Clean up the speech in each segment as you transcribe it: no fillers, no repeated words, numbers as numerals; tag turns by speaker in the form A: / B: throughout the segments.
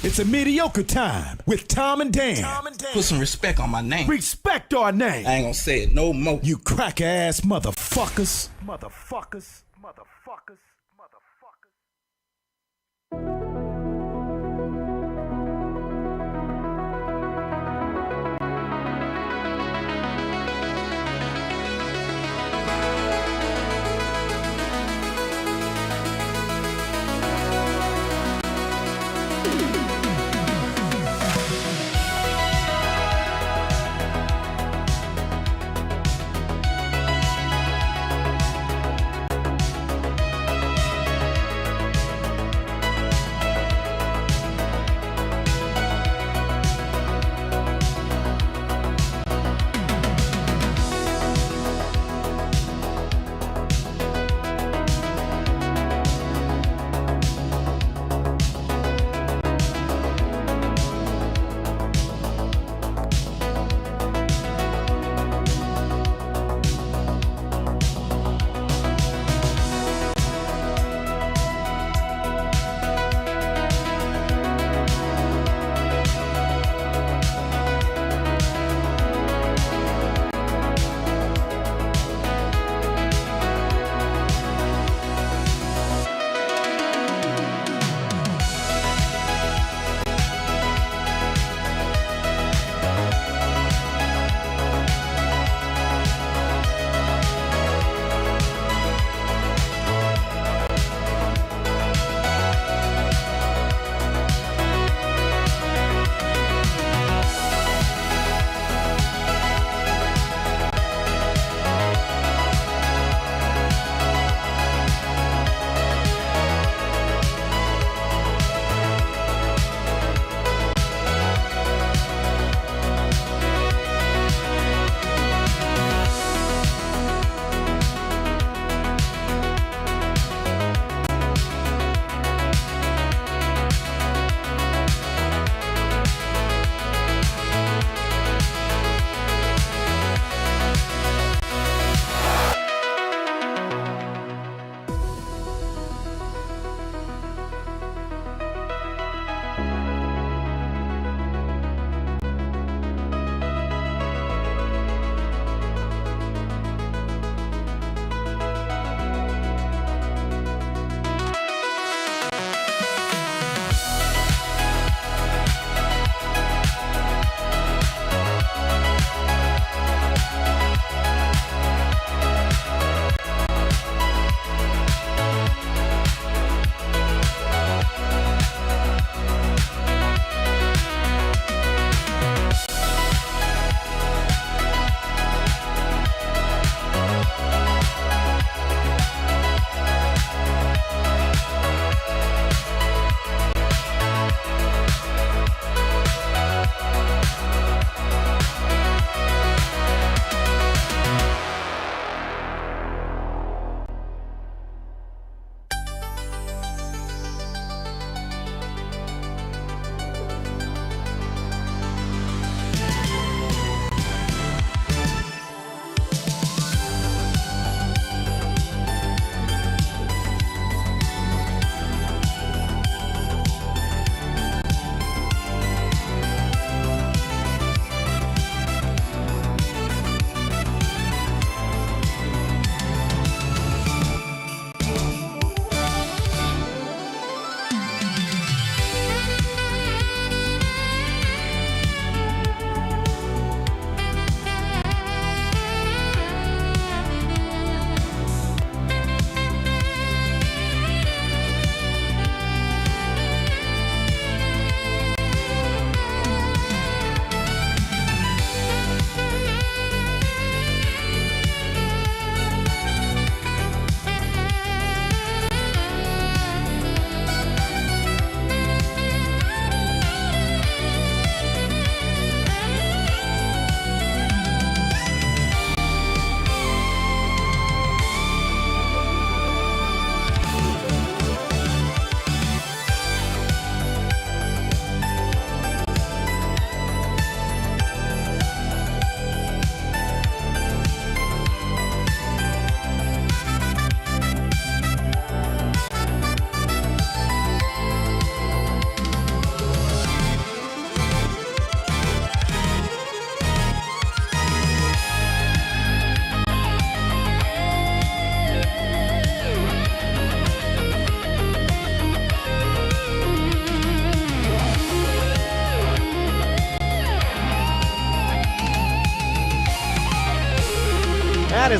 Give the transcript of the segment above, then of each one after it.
A: It's a mediocre time with Tom and Dan.
B: Put some respect on my name.
A: Respect our name.
B: I ain't gonna say it no more.
A: You cracker ass motherfuckers. Motherfuckers. Motherfuckers. Motherfuckers.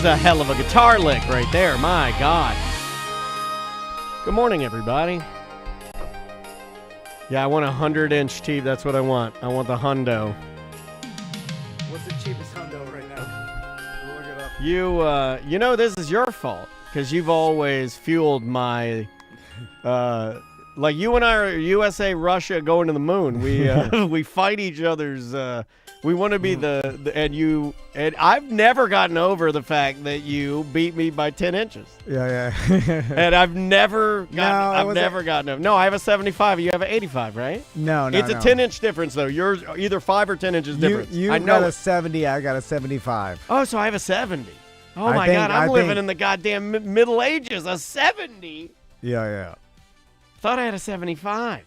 C: was a hell of a guitar lick right there. My God. Good morning, everybody. Yeah, I want a 100-inch TV. That's what I want. I want the hundo.
D: What's the cheapest hundo right now? Look it up.
C: You know this is your fault because you've always fueled my, like you and I are USA, Russia going to the moon. We we fight each other's. We want to be and I've never gotten over the fact that you beat me by 10 inches.
D: Yeah.
C: And I've never gotten over. No, I have a 75. You have an 85, right?
D: No.
C: It's a 10-inch difference, though. Yours either 5 or 10 inches difference.
D: You
C: I
D: got
C: know
D: a 70. I got a 75.
C: Oh, so I have a 70. Oh, my God. I'm living in the goddamn Middle Ages. A 70?
D: Yeah.
C: Thought I had a 75.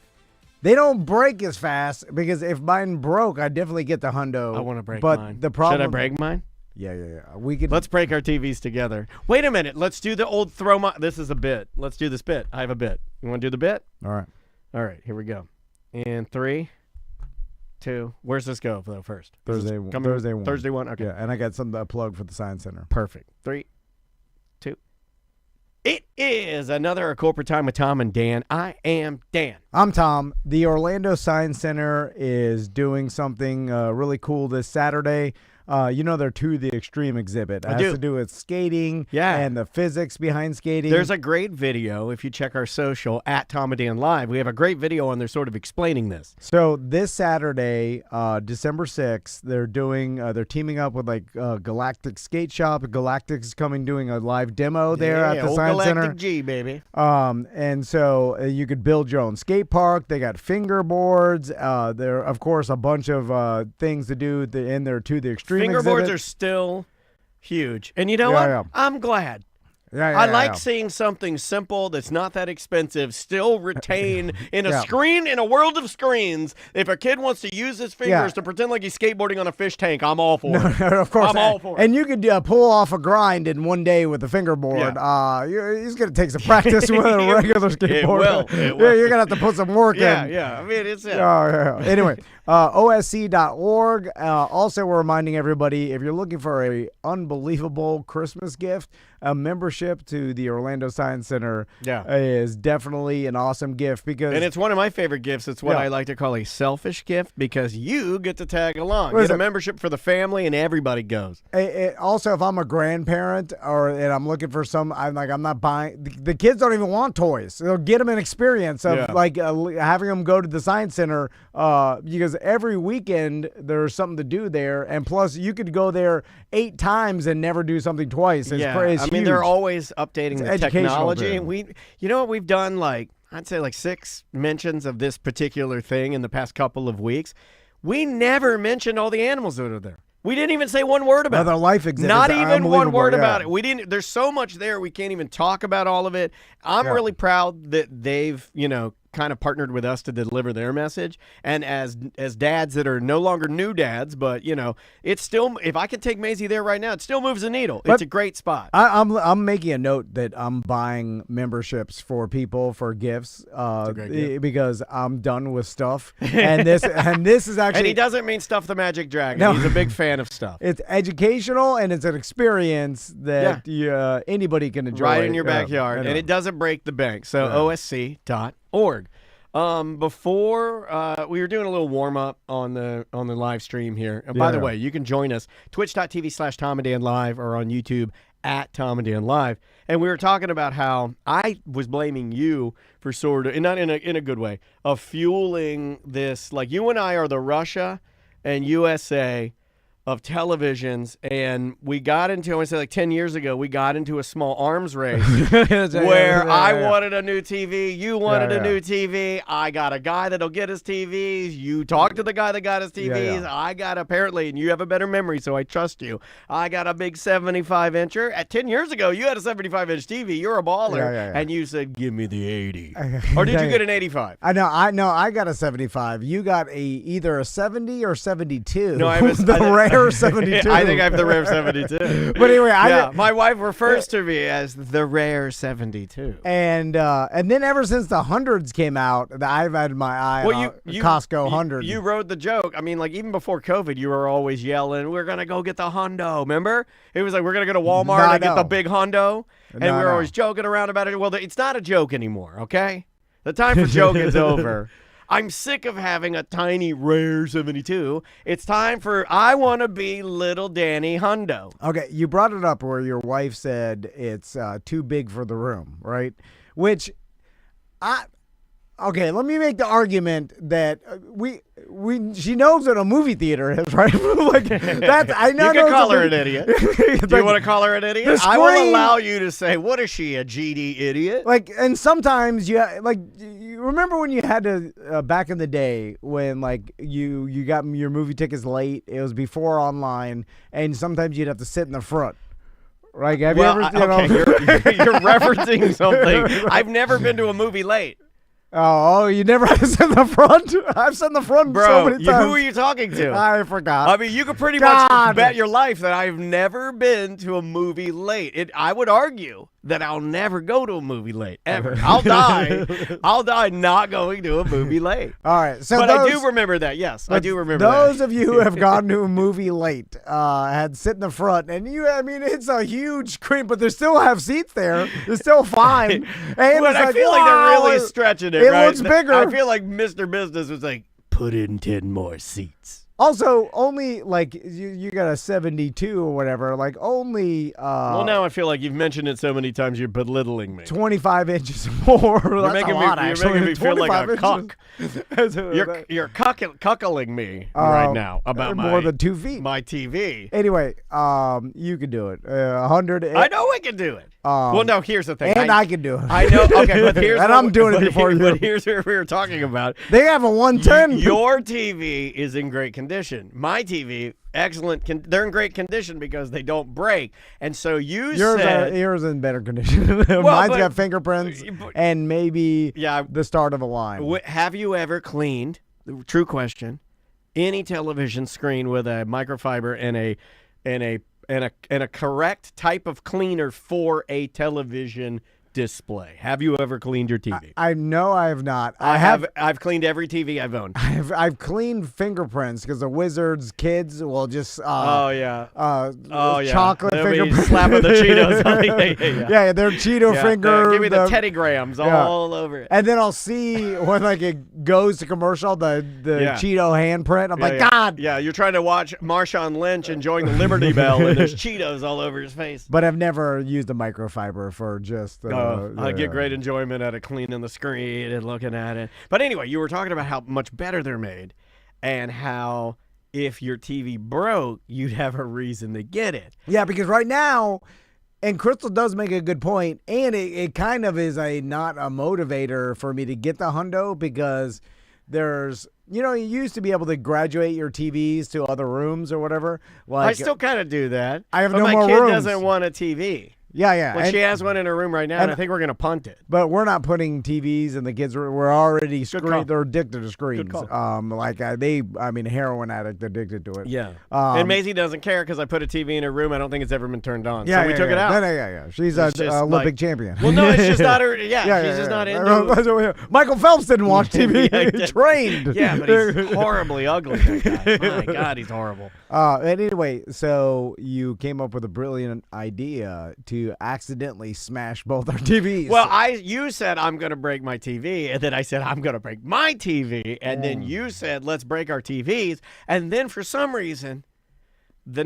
D: They don't break as fast because if mine broke, I'd definitely get the hundo.
C: I want to break
D: but
C: mine.
D: The problem,
C: Should I break mine?
D: Yeah. We could.
C: Let's break our TVs together. Wait a minute. Let's do the old throw my. This is a bit. Let's do this bit. I have a bit. You want to do the bit?
D: All right.
C: Here we go. And 3, 2. Where's this go though first?
D: Thursday 1.
C: Thursday 1. Okay.
D: Yeah, and I got something to plug for the Science Center.
C: Perfect. 3, 2. It is another corporate time with Tom and Dan. I am Dan.
D: I'm Tom. The Orlando Science Center is doing something really cool this Saturday. They're To the Extreme exhibit. It has to do with skating and the physics behind skating.
C: There's a great video. If you check our social, at Tom and Dan Live, we have a great video on there sort of explaining this.
D: So this Saturday, December 6th, they're teaming up with Galactic Skate Shop. Galactic's coming doing a live demo there at the Science Center.
C: Galactic G, baby.
D: And so you could build your own skate park. They got fingerboards. There, of course, a bunch of things to do in there To the Extreme.
C: Fingerboards
D: exhibit.
C: are still huge. And you know what?
D: Yeah.
C: I'm glad. I like seeing something simple that's not that expensive still retain in a screen, in a world of screens. If a kid wants to use his fingers to pretend like he's skateboarding on a fish tank, I'm all for it.
D: No, of course.
C: I'm all for it.
D: And you could pull off a grind in one day with a fingerboard. He's going to take some practice with a regular skateboard.
C: It will.
D: You're going to have to put some work in.
C: Yeah. I mean, it's it.
D: Anyway, OSC.org. Also, we're reminding everybody, if you're looking for a unbelievable Christmas gift, a membership to the Orlando Science Center is definitely an awesome gift and
C: it's one of my favorite gifts. It's what I like to call a selfish gift because you get to tag along. Get a membership for the family and everybody goes.
D: Also, if I'm a grandparent and I'm looking for I'm not buying. The kids don't even want toys. They'll get them an experience of having them go to the Science Center because every weekend there's something to do there, and plus you could go there 8 times and never do something twice. It's
C: I mean, they're always updating the technology.
D: Thing.
C: You know what we've done? I'd say 6 mentions of this particular thing in the past couple of weeks. We never mentioned all the animals that are there. We didn't even say one word about it.
D: Their life exhibits.
C: Not even one word about it. We didn't. There's so much there. We can't even talk about all of it. I'm really proud that they've, kind of partnered with us to deliver their message. And as dads that are no longer new dads, but it's still, if I could take Maisie there right now, it still moves the needle. It's a great spot.
D: I'm making a note that I'm buying memberships for people for gifts because I'm done with stuff. And this is actually,
C: and he doesn't mean Stuff the Magic Dragon.
D: No.
C: He's a big fan of stuff.
D: It's educational and it's an experience that anybody can enjoy
C: right in your backyard, and it doesn't break the bank. So OSC.org. Before we were doing a little warm up on the live stream here. And by the way, you can join us twitch.tv/Tom and Dan Live or on YouTube at Tom and Dan Live. And we were talking about how I was blaming you for sort of, and not in a good way, of fueling this. Like you and I are the Russia and USA of televisions, and we got into, I want to say 10 years ago, we got into a small arms race where I wanted a new TV, you wanted a new TV, I got a guy that'll get his TVs, you talked to the guy that got his TVs, I got apparently, and you have a better memory, so I trust you, I got a big 75-incher. At 10 years ago, you had a 75-inch TV, you're a baller, and you said, give me the 80. Or did you get an 85?
D: I got a 75. You got either a 70 or 72.
C: No, I was
D: the rare rare 72.
C: I think I have the rare 72.
D: But anyway,
C: my wife refers to me as the rare 72.
D: And then ever since the hundreds came out, I've had my eye on Costco 100.
C: You wrote the joke. I mean, like even before COVID, you were always yelling, "We're gonna go get the hundo." Remember? It was like we're gonna go to Walmart and get the big hundo, and we were always joking around about it. Well, it's not a joke anymore. Okay, the time for joking's over. I'm sick of having a tiny rare 72. It's time for I want to be little Danny Hundo.
D: Okay, you brought it up where your wife said it's too big for the room, right? Which okay, let me make the argument that she knows what a movie theater is, right? Like that's I know.
C: You can call her an idiot. Do you want to call her an idiot? I will allow you to say, "What is she, a GD idiot?"
D: Like, and sometimes you remember when you had to back in the day when like you got your movie tickets late. It was before online, and sometimes you'd have to sit in the front. Right? Have you ever?
C: You're referencing something. I've never been to a movie late.
D: Oh, you never had to sit in the front? I've sat in the front so many times.
C: Who are you talking to?
D: I forgot.
C: I mean, you could pretty much bet your life that I've never been to a movie late. I would argue that I'll never go to a movie late, ever. I'll die not going to a movie late.
D: All right.
C: But I do remember that, yes. I do remember that.
D: Those of you who have gone to a movie late had sit in the front, and it's a huge screen, but they still have seats there. They're still fine. And
C: I feel like they're really stretching it, right?
D: It looks bigger.
C: I feel like Mr. Business was like, put in 10 more seats.
D: Also, only like you got a 72 or whatever, like only.
C: Well, now I feel like you've mentioned it so many times you're belittling me.
D: 25 inches more.
C: You're making me feel like a cuck.
D: You're
C: You're cuckling me right now about
D: more than 2 feet.
C: My TV.
D: Anyway, you can do it. 100.
C: I know I can do it. Well, no, here's the thing.
D: And I can do it.
C: I know. Okay, but here's
D: and I'm doing it before you.
C: But here's what we were talking about.
D: They have a 110.
C: Your TV is in great condition. My TV, excellent. They're in great condition because they don't break. And so yours
D: is in better condition. Mine's got fingerprints and maybe the start of a line.
C: Have you ever cleaned? True question. Any television screen with a microfiber and a correct type of cleaner for a television display. Have you ever cleaned your TV?
D: I know I have not.
C: I've cleaned every TV I've owned.
D: I've cleaned fingerprints because the Wizards kids will just chocolate fingerprints.
C: Slapping the Cheetos.
D: Yeah, they're Cheeto finger.
C: Give me the Teddy Grahams all over it.
D: And then I'll see when like it goes to commercial the Cheeto handprint. I'm like, God.
C: Yeah, you're trying to watch Marshawn Lynch enjoying the Liberty Bell and there's Cheetos all over his face.
D: But I've never used a microfiber for just.
C: I get great enjoyment out of cleaning the screen and looking at it. But anyway, you were talking about how much better they're made and how if your TV broke, you'd have a reason to get it.
D: Yeah, because right now, and Crystal does make a good point, and it kind of is not a motivator for me to get the hundo because there's, you used to be able to graduate your TVs to other rooms or whatever. Like,
C: I still kind of do that.
D: I have
C: but
D: no more
C: my kid
D: rooms.
C: Doesn't want a TV.
D: Yeah.
C: Well, she has one in her room right now, and I think we're going to punt it.
D: But we're not putting TVs, and the kids we're already they're addicted to screens. Heroin addict addicted to it.
C: Yeah. And Maisie doesn't care because I put a TV in her room. I don't think it's ever been turned on.
D: Yeah,
C: so we took it out.
D: Yeah. She's an Olympic champion.
C: Well, no, it's just not her. Yeah, she's just not into it.
D: Michael Phelps didn't watch TV. He trained.
C: Yeah, but he's horribly ugly. That guy. My God, he's horrible.
D: And anyway, so you came up with a brilliant idea to accidentally smash both our TVs.
C: Well, you said I'm going to break my TV, and then I said I'm going to break my TV, and then you said let's break our TVs, and then for some reason, I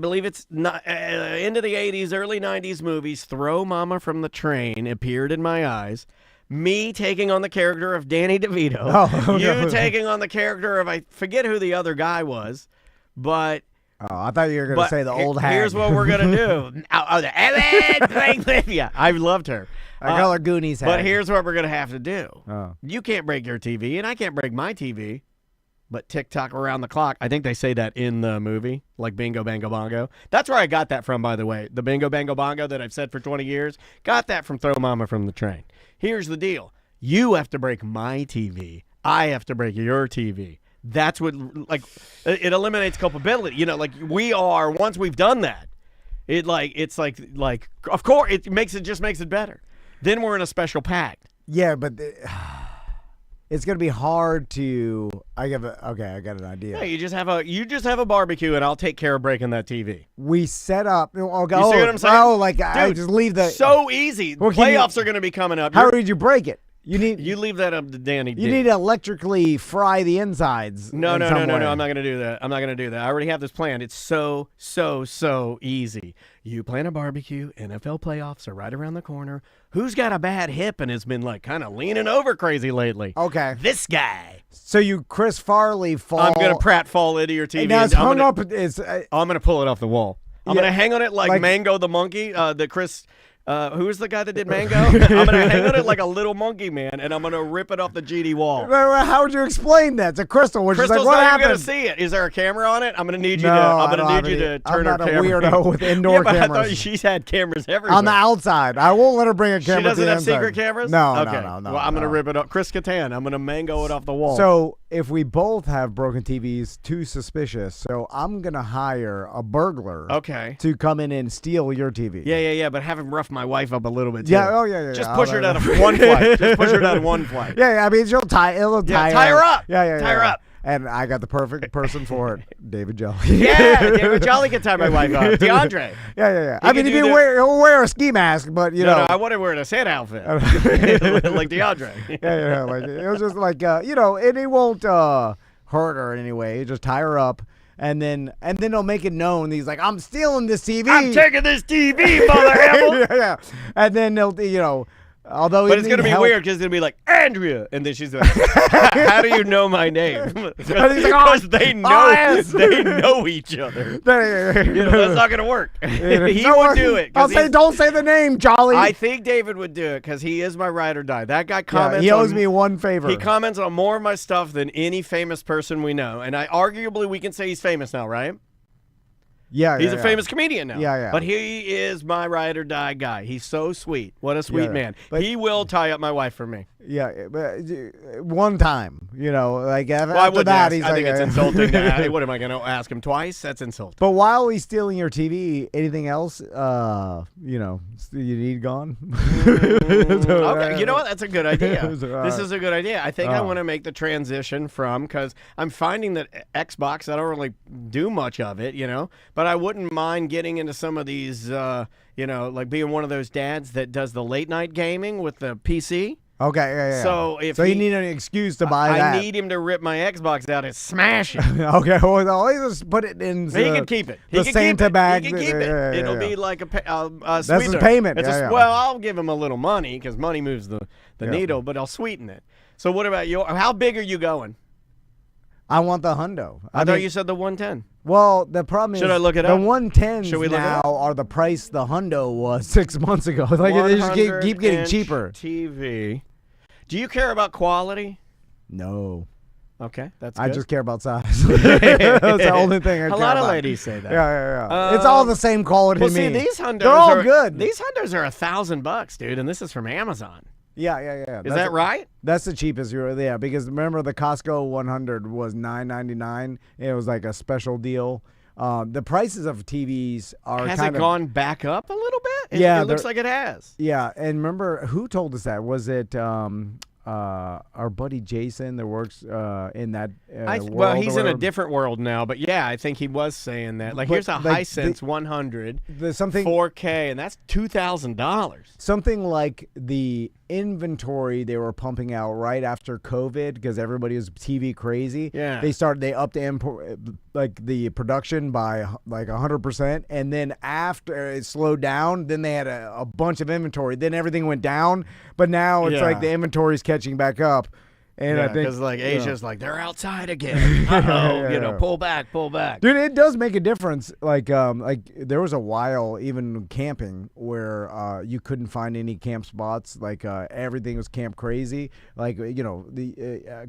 C: believe it's into the 80s, early 90s movies, Throw Mama from the Train appeared in my eyes. Me taking on the character of Danny DeVito. Taking on the character of I forget who the other guy was, but.
D: Oh, I thought you were going to say the old hag.
C: Here's what we're going to do. Yeah, I loved her.
D: I call her Goonies hag.
C: But here's what we're going to have to do.
D: Oh.
C: You can't break your TV, and I can't break my TV, but TikTok around the clock. I think they say that in the movie, like Bingo Bango Bongo. That's where I got that from, by the way. The Bingo Bango Bongo that I've said for 20 years, got that from Throw Mama from the Train. Here's the deal. You have to break my TV. I have to break your TV. That's what, like, it eliminates culpability. You know, like we are, once we've done that, it's like, of course, it just makes it better. Then we're in a special pact.
D: Yeah, but it's gonna be hard to. I got an idea.
C: Yeah, you just have a barbecue, and I'll take care of breaking that TV.
D: We set up. Oh,
C: You see what I'm saying?
D: Oh, like
C: Dude,
D: I just leave the.
C: So easy.
D: Well,
C: Playoffs are going to be coming up.
D: How did you break it? You
C: leave that up to Danny D.
D: You need to electrically fry the insides.
C: No.
D: way.
C: I'm not going to do that. I already have this planned. It's so easy. You plan a barbecue. NFL playoffs are right around the corner. Who's got a bad hip and has been like kind of leaning over crazy lately?
D: Okay.
C: This guy.
D: So you Chris Farley fall.
C: I'm going to pratfall into your TV.
D: And now it's hung up.
C: I'm going to pull it off the wall. I'm going to hang on it like Mango the monkey. The Chris. Who was the guy that did Mango? I'm going to hang on it like a little monkey, man, and I'm going to rip it off the GD wall.
D: How would you explain that to Crystal? Crystal's like, what happened?
C: Going to see it. Is there a camera on it? I'm going to need you to turn her camera.
D: I'm not a weirdo with indoor
C: cameras. I thought she's had cameras everywhere.
D: On the outside. I won't let her bring a camera.
C: She doesn't have
D: inside.
C: secret cameras?
D: No,
C: okay.
D: no.
C: Well, I'm going to rip it off. Chris Kattan, I'm going to Mango it off the wall.
D: So if we both have broken TVs, too suspicious. So I'm going to hire a burglar to come in and steal your TV.
C: Yeah, but have him rough my wife up a little bit. Too.
D: Yeah.
C: Just push her down one flight. Just push her down one flight.
D: Yeah. I mean, it'll tie
C: her up.
D: Yeah.
C: Tie her up.
D: And I got the perfect person for it, David Jolly.
C: Yeah, David Jolly can tie my wife up. DeAndre.
D: Yeah. I mean, he'll wear a ski mask, but you know.
C: No, I want to wear a Santa outfit, like DeAndre.
D: Yeah. Like it was just like and he won't hurt her in any way. He just tie her up. And then he'll make it known. He's like, I'm stealing this TV.
C: I'm taking this TV, mother hell.
D: Yeah. And then they'll, although.
C: But it's going to be weird because it'll be like, Andrea. And then she's like, how do you know my name? Because they know each other. That's not going to work. He would do it.
D: Don't say the name, Jolly.
C: I think David would do it because he is my ride or die. That guy comments.
D: He owes me one favor.
C: He comments on more of my stuff than any famous person we know. And arguably we can say he's famous now, right?
D: Yeah,
C: he's a famous comedian now.
D: Yeah.
C: But he is my ride or die guy. He's so sweet. What a sweet man. But he will tie up my wife for me.
D: Yeah, but one time, like
C: after
D: that,
C: I think it's insulting to ask. What am I going to ask him twice? That's insulting.
D: But while he's stealing your TV, anything else, you need gone?
C: Okay, you know what? That's a good idea. This is a good idea. I think I want to make the transition because I'm finding that Xbox, I don't really do much of it, but I wouldn't mind getting into some of these, like being one of those dads that does the late night gaming with the PC.
D: Okay, yeah.
C: So
D: you need an excuse to buy that.
C: I need him to rip my Xbox out and smash it.
D: Okay, well, he just put it in.
C: He can keep it.
D: The Santa bag.
C: He can keep it. It'll be like a
D: that's his payment.
C: Well, I'll give him a little money because money moves the needle, but I'll sweeten it. So what about you? How big are you going?
D: I want the hundo.
C: I thought you said the 110.
D: Well, the problem is,
C: should I look it
D: the
C: up?
D: 110s now are the price the hundo was 6 months ago. Like they just keep getting cheaper.
C: TV. Do you care about quality?
D: No.
C: Okay, that's good.
D: I just care about size. That's the only thing I care about.
C: A lot of ladies say that.
D: Yeah. It's all the same quality to me.
C: See, these hundos
D: they're all good.
C: These hundos are $1,000, dude, and this is from Amazon.
D: Yeah.
C: Is that right?
D: That's the cheapest. Yeah, because remember the Costco 100 was $9.99. It was like a special deal. The prices of TVs are
C: has it gone back up a little bit?
D: Yeah,
C: it looks like it has.
D: Yeah, and remember who told us that? Was it our buddy Jason that works in that world?
C: Well, he's in a different world now, but yeah, I think he was saying that. Like, here's a Hisense 100, 4K, and that's $2,000.
D: Something like the inventory they were pumping out right after COVID because everybody was TV crazy.
C: Yeah,
D: they upped the production by like 100%, and then after it slowed down, then they had a bunch of inventory. Then everything went down, but now it's like the inventory's catching back up. And I think
C: because like Asia's like they're outside again. Pull back.
D: Dude, it does make a difference. Like there was a while even camping where you couldn't find any camp spots. Like everything was camp crazy. Like the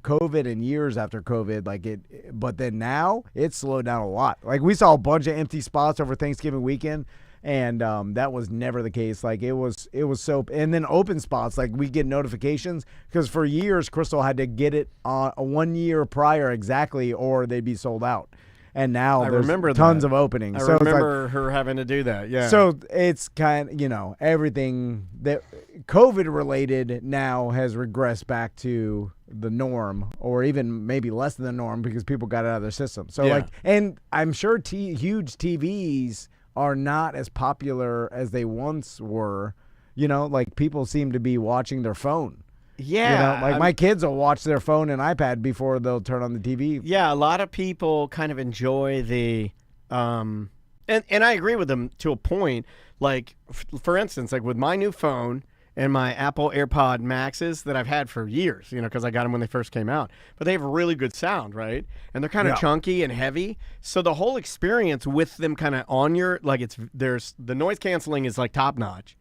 D: COVID and years after COVID, but then now it's slowed down a lot. Like we saw a bunch of empty spots over Thanksgiving weekend. And that was never the case. Like it was so. And then open spots, like we get notifications because for years Crystal had to get it on 1 year prior exactly, or they'd be sold out. And now there's tons of openings.
C: I remember her having to do that. Yeah.
D: So it's kind of, everything that COVID related now has regressed back to the norm, or even maybe less than the norm because people got it out of their system. So and I'm sure huge TVs are not as popular as they once were. Like people seem to be watching their phone.
C: Yeah.
D: My kids will watch their phone and iPad before they'll turn on the TV.
C: Yeah, a lot of people kind of enjoy the and I agree with them to a point. Like, for instance, like with my new phone and my Apple AirPod Maxes that I've had for years, because I got them when they first came out. But they have really good sound, right? And they're kind of chunky and heavy. So the whole experience with them kind of on your, like there's the noise canceling is like top notch.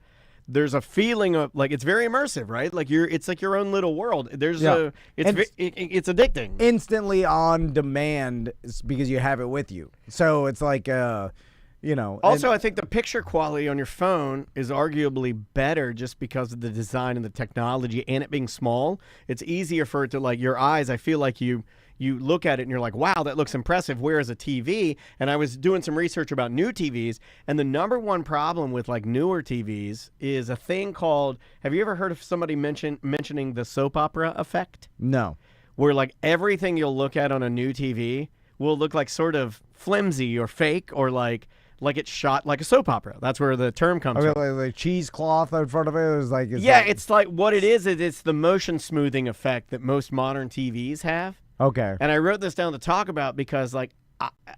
C: There's a feeling of like it's very immersive, right? Like it's like your own little world. There's it's addicting.
D: Instantly on demand because you have it with you. So it's like
C: Also, I think the picture quality on your phone is arguably better just because of the design and the technology and it being small. It's easier for it to like your eyes. I feel like you look at it and you're like, wow, that looks impressive. Whereas a TV, and I was doing some research about new TVs, and the number one problem with like newer TVs is a thing called, have you ever heard of somebody mentioning the soap opera effect?
D: No.
C: Where like everything you'll look at on a new TV will look like sort of flimsy or fake or like it's shot like a soap opera. That's where the term comes from.
D: Like cheesecloth in front of it.
C: It's like what it is it's the motion smoothing effect that most modern TVs have.
D: Okay.
C: And I wrote this down to talk about because, like,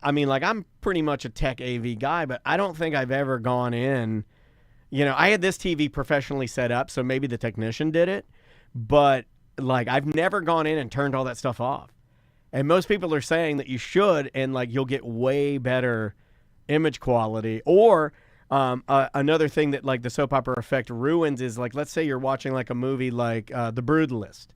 C: I mean, like, I'm pretty much a tech AV guy, but I don't think I've ever gone in. I had this TV professionally set up, so maybe the technician did it. But, like, I've never gone in and turned all that stuff off. And most people are saying that you should, and, like, you'll get way better image quality. Or another thing that, like, the soap opera effect ruins is, like, let's say you're watching, like, a movie like The Brutalist.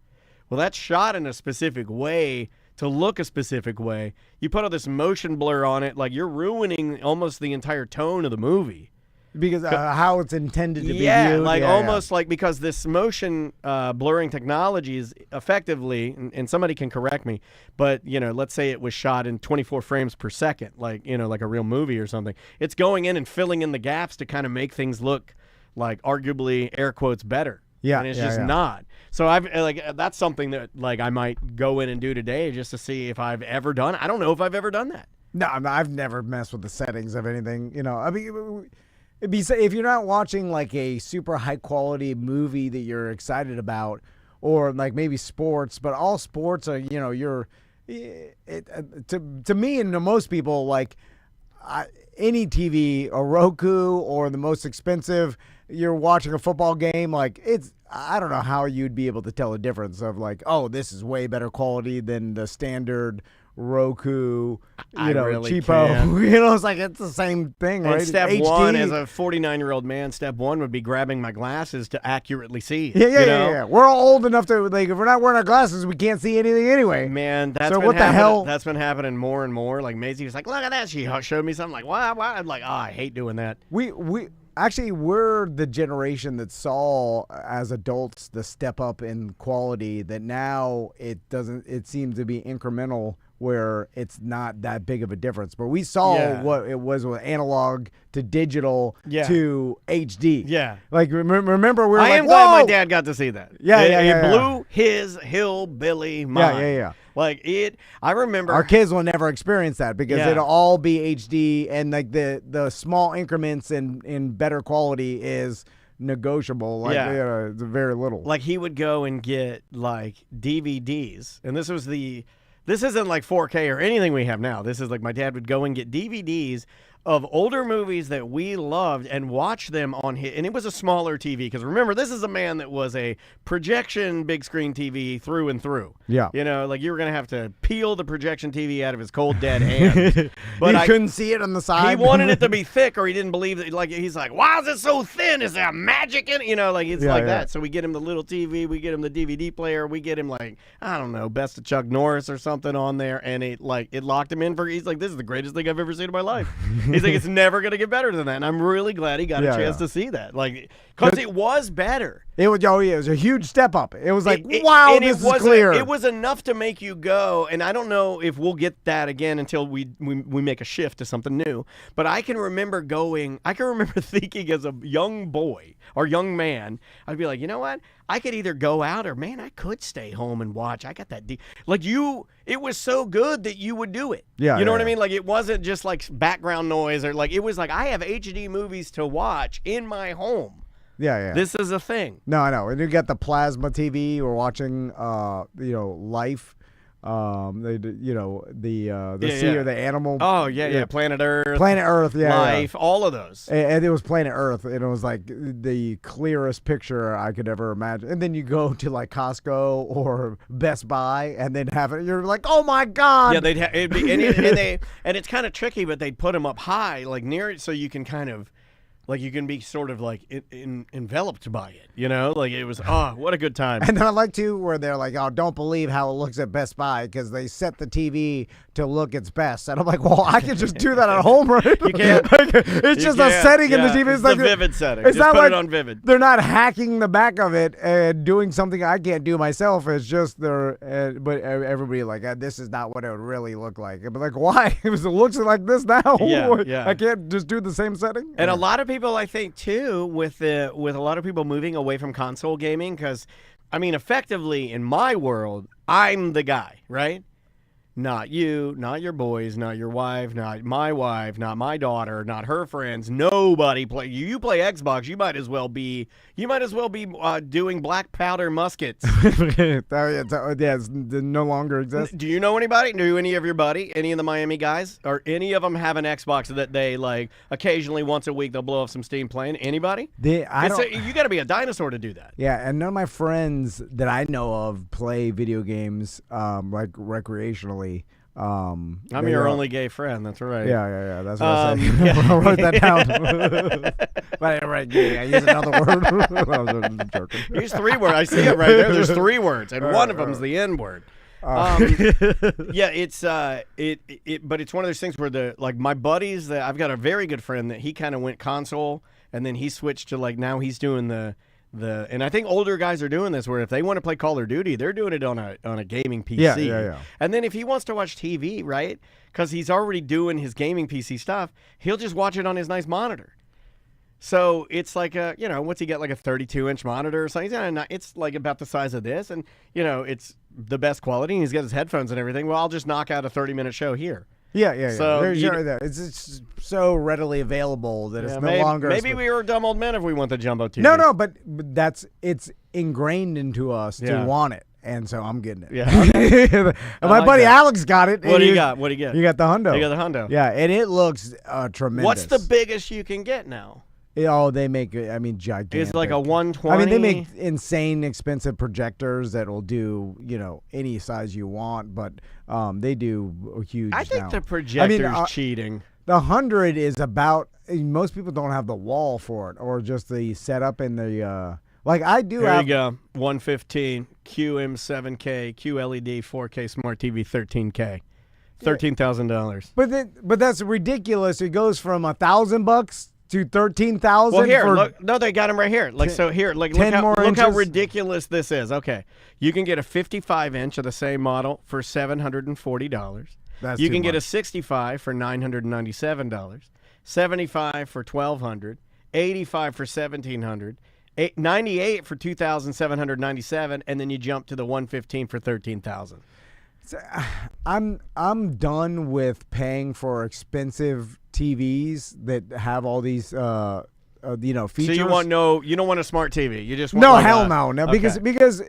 C: Well, that's shot in a specific way to look a specific way. You put all this motion blur on it, like you're ruining almost the entire tone of the movie.
D: Because how it's intended to be viewed.
C: Almost like because this motion blurring technology is effectively, and somebody can correct me, but, let's say it was shot in 24 frames per second, like a real movie or something. It's going in and filling in the gaps to kind of make things look like arguably, air quotes, better.
D: Yeah,
C: and it's just not. So that's something that like I might go in and do today just to see if I've ever done. I don't know if I've ever done that.
D: No, I've never messed with the settings of anything. I mean, it'd be if you're not watching like a super high quality movie that you're excited about, or like maybe sports, but all sports are to me and to most people like any TV, a Roku or the most expensive. You're watching a football game, like I don't know how you'd be able to tell a difference of like, oh, this is way better quality than the standard Roku,
C: really
D: cheapo.
C: Can't.
D: It's like it's the same thing, right?
C: And step
D: HD.
C: one, as a 49-year-old man, step one would be grabbing my glasses to accurately see.
D: Yeah. We're all old enough to like if we're not wearing our glasses, we can't see anything anyway.
C: Man, that's
D: what the hell?
C: That's been happening more and more. Like Maisie was like, look at that. She showed me something like, why? I'm like, I hate doing that.
D: Actually, we're the generation that saw as adults the step up in quality that now it seems to be incremental where it's not that big of a difference. But we saw what it was with analog to digital to HD.
C: Yeah.
D: Like, remember we were
C: I am glad my dad got to see that. It blew his hillbilly mind.
D: Yeah.
C: Like I remember
D: our kids will never experience that because it'll all be HD and like the small increments in better quality is negotiable. Like it's very little.
C: Like he would go and get like DVDs, and this isn't like 4K or anything we have now. This is like my dad would go and get DVDs of older movies that we loved and watch them on his, and it was a smaller TV because remember, this is a man that was a projection big screen TV through and through.
D: Yeah.
C: Like you were going to have to peel the projection TV out of his cold dead hands.
D: But I couldn't see it on the side.
C: He wanted it to be thick or he didn't believe that. Like he's like, why is it so thin? Is there magic in it? Like it's that. So we get him the little TV, we get him the DVD player, we get him like, I don't know, Best of Chuck Norris or something on there, and it locked him in for, he's like, this is the greatest thing I've ever seen in my life. He's like, it's never going to get better than that. And I'm really glad he got a chance to see that. Like, because it was better.
D: It was, it was a huge step up. It was like, wow, this is clear.
C: It was enough to make you go, and I don't know if we'll get that again until we make a shift to something new. But I can remember thinking as a young boy or young man, I'd be like, you know what? I could either go out or, man, I could stay home and watch. I got that it was so good that you would do it.
D: Yeah.
C: You know what I mean? Like, it wasn't just like background noise or like, it was like, I have HD movies to watch in my home.
D: Yeah.
C: This is a thing.
D: No, I know. And you got the plasma TV. We're watching, Life. The sea or the animal.
C: Oh yeah. Planet Earth.
D: Life.
C: All of those.
D: And it was Planet Earth, and it was like the clearest picture I could ever imagine. And then you go to like Costco or Best Buy, and then have it. You're like, oh my god.
C: Yeah, and it's kind of tricky, but they'd put them up high, like near it, so you can kind of. Like, you can be sort of, like, enveloped by it, you know? Like, it was, what a good time.
D: And then I like, too, where they're like, oh, don't believe how it looks at Best Buy because they set the TV to look its best. And I'm like, well, I can just do that at home, right?
C: You can't.
D: It's just a setting in the TV.
C: It's like a vivid setting.
D: It's
C: just
D: not
C: put
D: like
C: it on vivid.
D: They're not hacking the back of it and doing something I can't do myself. It's just but everybody like, this is not what it would really look like. But like, why? It looks like this now.
C: Yeah.
D: I can't just do the same setting.
C: And a lot of people, I think, too, with a lot of people moving away from console gaming, because, I mean, effectively, in my world, I'm the guy, right? Not you, not your boys, not your wife, not my daughter, not her friends. Nobody play. You play Xbox. You might as well be doing black powder muskets.
D: It no longer exists.
C: Do you know anybody? Do any of your any of the Miami guys, or any of them have an Xbox that they like occasionally once a week they'll blow off some steam playing? Anybody? You got to be a dinosaur to do that.
D: Yeah, and none of my friends that I know of play video games like recreationally.
C: I'm your only gay friend. That's right.
D: Yeah. That's what I say. I wrote that down. But I didn't write gay. I used another word. I was joking.
C: Use 3 words. I see it right there. There's 3 words, and one of them's the N word. Yeah, it's but it's one of those things where my buddies that I've got a very good friend that he kind of went console, and then he switched to now he's doing and I think older guys are doing this where if they want to play Call of Duty, they're doing it on a gaming PC.
D: Yeah.
C: And then if he wants to watch TV, right, because he's already doing his gaming PC stuff, he'll just watch it on his nice monitor. So it's like what's he got, like a 32-inch monitor or something? It's like about the size of this, and it's the best quality, and he's got his headphones and everything. Well, I'll just knock out a 30-minute show here.
D: Yeah.
C: So
D: it's so readily available that it's no longer.
C: Maybe we were dumb old men if we want the jumbo TV.
D: No, but it's ingrained into us to want it, and so I'm getting it.
C: Yeah.
D: And my buddy Alex got it.
C: What do you got? What do you get?
D: You got the hundo.
C: You got the hundo.
D: Yeah, and it looks tremendous.
C: What's the biggest you can get now?
D: They make it. I mean, gigantic.
C: It's like a 120.
D: I mean, they make insane expensive projectors that will do any size you want, but they do huge.
C: I think the projector's cheating.
D: The 100 is about. Most people don't have the wall for it, or just the setup and the. Like I do.
C: There you go. 115 QM7K QLED 4K Smart TV 13K. $13,000.
D: But that's ridiculous. It goes from $1,000 to 13,000.
C: Well, here, look, no, they got them right here. Look how ridiculous this is. Okay, you can get a 55-inch of the same model for $740. You can get a 65 for $997, 75 for $1,200, 85 for $1,700, 98 for $2,797, and then you jump to the 115 for $13,000.
D: I'm done with paying for expensive TVs that have all these features.
C: So you don't want a smart TV. You just want
D: no.
C: Okay.
D: Because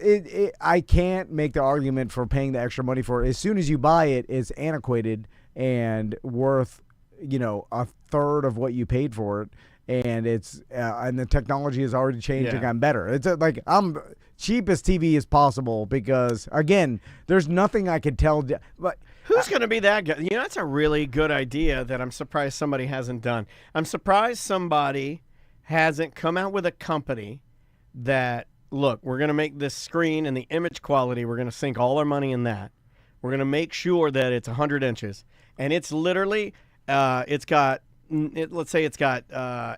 D: I can't make the argument for paying the extra money for it. As soon as you buy it, it's antiquated and worth a third of what you paid for it. And it's and the technology has already changed and gotten better. It's I'm cheapest TV as possible because again, there's nothing I could tell. But
C: who's going to be that guy? That's a really good idea that I'm surprised somebody hasn't done. I'm surprised somebody hasn't come out with a company that look, we're going to make this screen and the image quality. We're going to sink all our money in that. We're going to make sure that it's 100 inches, and it's literally it's got let's say it's got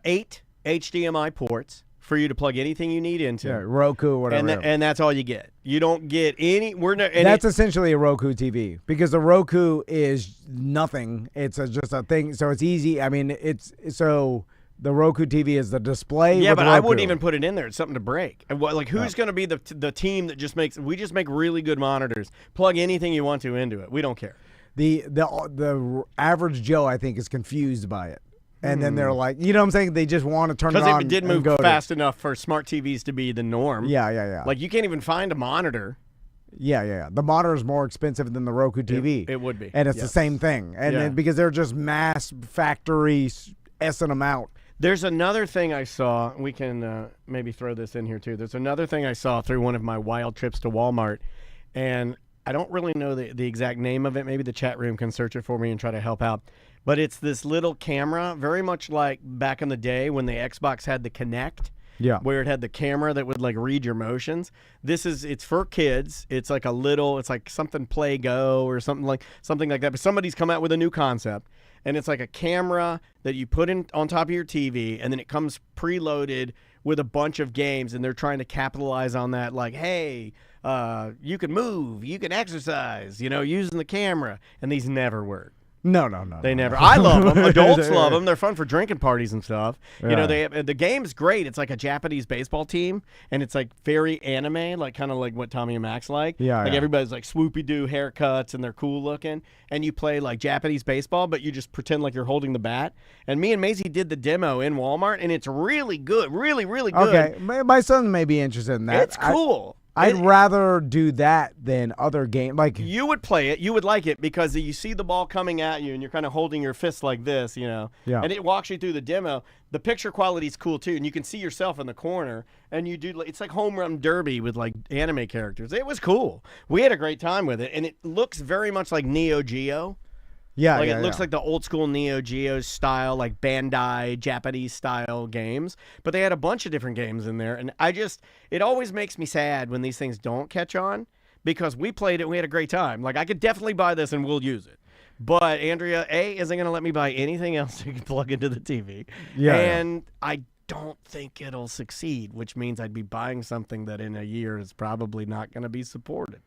C: 8 HDMI ports for you to plug anything you need into.
D: Yeah, Roku, whatever.
C: And that's all you get. You don't get any.
D: That's essentially a Roku TV because the Roku is nothing. It's just a thing. So it's easy. I mean, the Roku TV is the display.
C: Yeah,
D: with
C: but
D: Roku.
C: I wouldn't even put it in there. It's something to break. And who's going to be the team that just makes? We just make really good monitors. Plug anything you want to into it. We don't care.
D: The average Joe, I think, is confused by it. And then they're like, you know what I'm saying? They just want to turn it on.
C: Because it did move fast enough for smart TVs to be the norm.
D: Yeah.
C: Like, you can't even find a monitor.
D: Yeah. The monitor is more expensive than the Roku TV.
C: It would be.
D: And it's the same thing. And then because they're just mass factory S-ing them out.
C: There's another thing I saw. We can maybe throw this in here, too. There's another thing I saw through one of my wild trips to Walmart. And I don't really know the exact name of it. Maybe the chat room can search it for me and try to help out. But it's this little camera, very much like back in the day when the Xbox had the Kinect.
D: Yeah.
C: Where it had the camera that would like read your motions. It's for kids. It's like it's like something Play Go or something like that. But somebody's come out with a new concept. And it's like a camera that you put in on top of your TV, and then it comes preloaded with a bunch of games, and they're trying to capitalize on that. Like, hey, you can move, you can exercise, using the camera. And these never work.
D: No.
C: They never. I love them. Adults love them. They're fun for drinking parties and stuff.
D: Yeah.
C: The game's great. It's like a Japanese baseball team, and it's like very anime, like kind of like what Tommy and Max like.
D: Yeah.
C: Like everybody's like swoopy-doo haircuts, and they're cool looking. And you play like Japanese baseball, but you just pretend like you're holding the bat. And me and Maisie did the demo in Walmart, and it's really good, really, really good.
D: Okay, my son may be interested in that.
C: It's cool.
D: I'd rather do that than other games. Like
C: you would play it, you would like it because you see the ball coming at you, and you're kind of holding your fist like this,
D: Yeah.
C: And it walks you through the demo. The picture quality is cool too, and you can see yourself in the corner, and you do. It's like home run derby with like anime characters. It was cool. We had a great time with it, and it looks very much like Neo Geo.
D: Yeah,
C: it looks like the old school Neo Geo style, like Bandai Japanese style games. But they had a bunch of different games in there, and it always makes me sad when these things don't catch on because we played it and we had a great time. Like I could definitely buy this and we'll use it. But Andrea isn't going to let me buy anything else you can plug into the TV.
D: Yeah,
C: and I don't think it'll succeed, which means I'd be buying something that in a year is probably not going to be supported.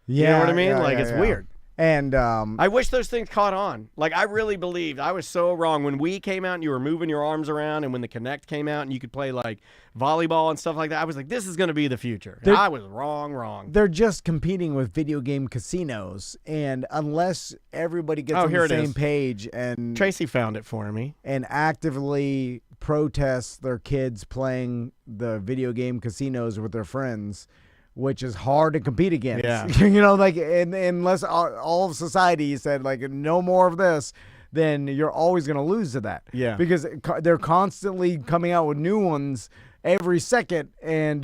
D: Yeah,
C: you know what I mean?
D: Yeah,
C: it's weird.
D: And
C: I wish those things caught on. Like, I really believed. I was so wrong. When Wii came out and you were moving your arms around, and when the Kinect came out and you could play, like, volleyball and stuff like that, I was like, this is going to be the future. I was wrong.
D: They're just competing with video game casinos. And unless everybody gets on the same page and
C: Tracy found it for me.
D: And actively protests their kids playing the video game casinos with their friends, which is hard to compete against.
C: Yeah.
D: Unless all of society said, like, no more of this, then you're always going to lose to that.
C: Yeah.
D: Because they're constantly coming out with new ones every second, and,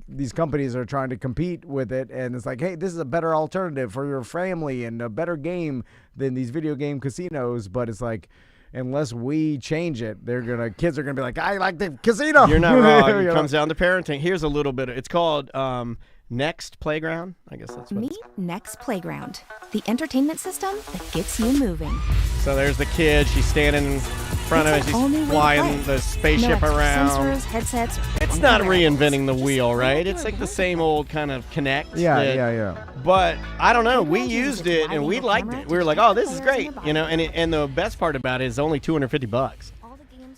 D: these companies are trying to compete with it, and it's like, hey, this is a better alternative for your family and a better game than these video game casinos, but it's like, unless we change it, kids are gonna be like, I like the casino.
C: You're not wrong. It comes down to parenting. Here's a little bit. It's called Next Playground. I guess that's what
E: Meet Next Playground, the entertainment system that gets you moving.
C: So there's the kid. She's standing in front of it. She's flying the spaceship around.
E: Sensors, headsets.
C: It's not reinventing the wheel, right? It's like the same old kind of Kinect.
D: Yeah.
C: But I don't know. We used it and we liked it. We were like, oh, this is great, And the best part about it is only $250.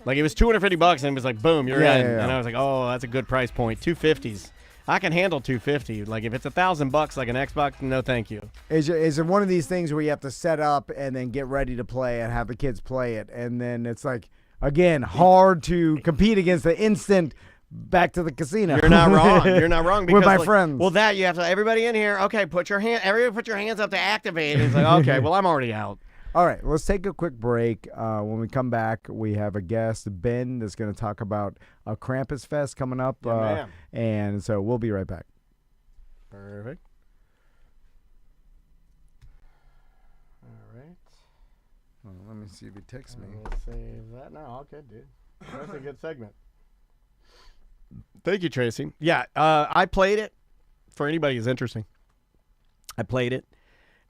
C: Like, it was $250, and it was like, boom, you're in.
D: Yeah.
C: And I was like, oh, that's a good price point. $250s. I can handle $250. Like, if it's $1,000 like an Xbox, no, thank you.
D: Is it one of these things where you have to set up and then get ready to play and have the kids play it, and then it's like, again, hard to compete against the instant back to the casino?
C: You're not wrong. You're not wrong. Because,
D: with my friends.
C: Well, you have to. Everybody in here. Okay, everybody put your hands up to activate. It's like, okay, well, I'm already out.
D: All right, let's take a quick break. When we come back, we have a guest, Ben, that's going to talk about a Krampus Fest coming up.
C: Yeah,
D: and so we'll be right back.
C: Perfect. All right.
D: Well, let me see if he texts me.
C: Let's save that. No, all good, dude. That's a good segment. Thank you, Tracy. Yeah, I played it. For anybody who's interesting, I played it,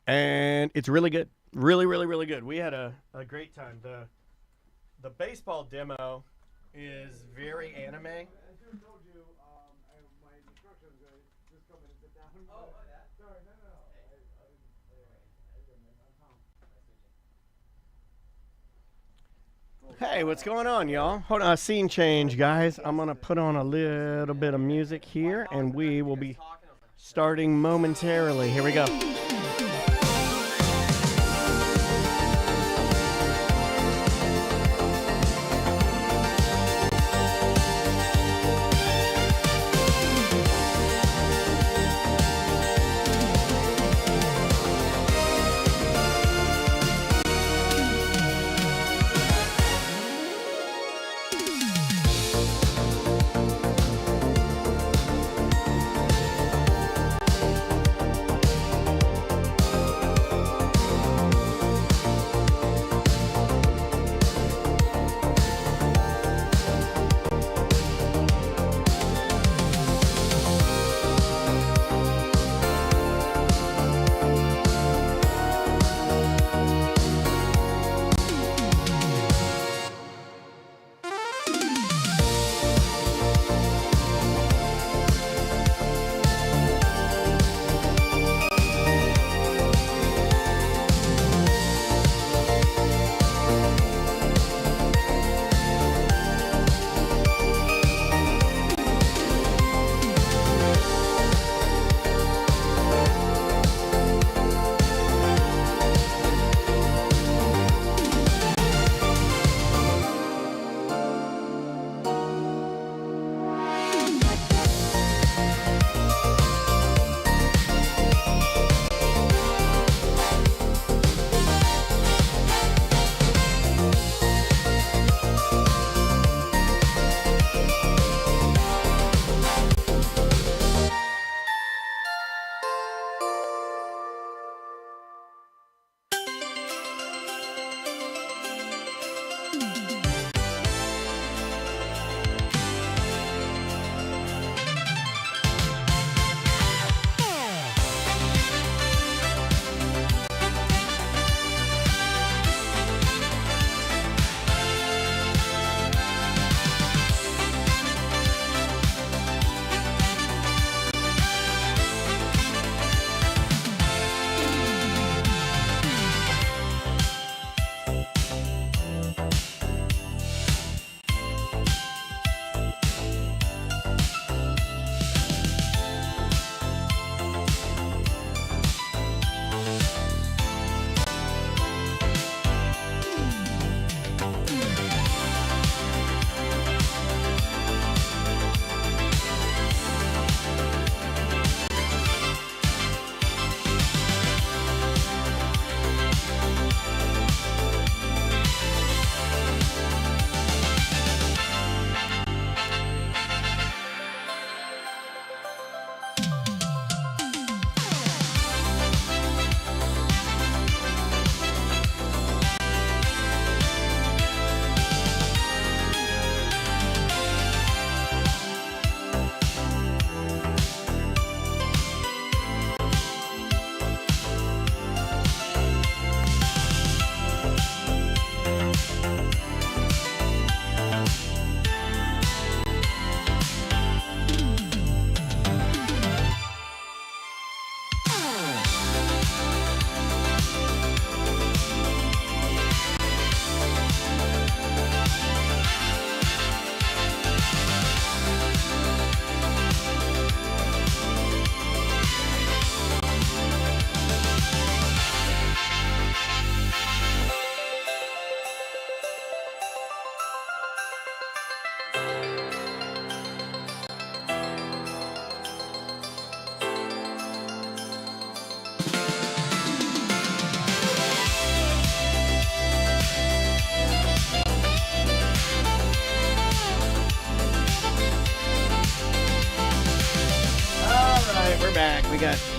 C: and it's really good. Really, really, really good. We had a great time. The baseball demo is very anime. Hey, what's going on, y'all? Hold on, scene change, guys. I'm going to put on a little bit of music here, and we will be starting momentarily. Here we go.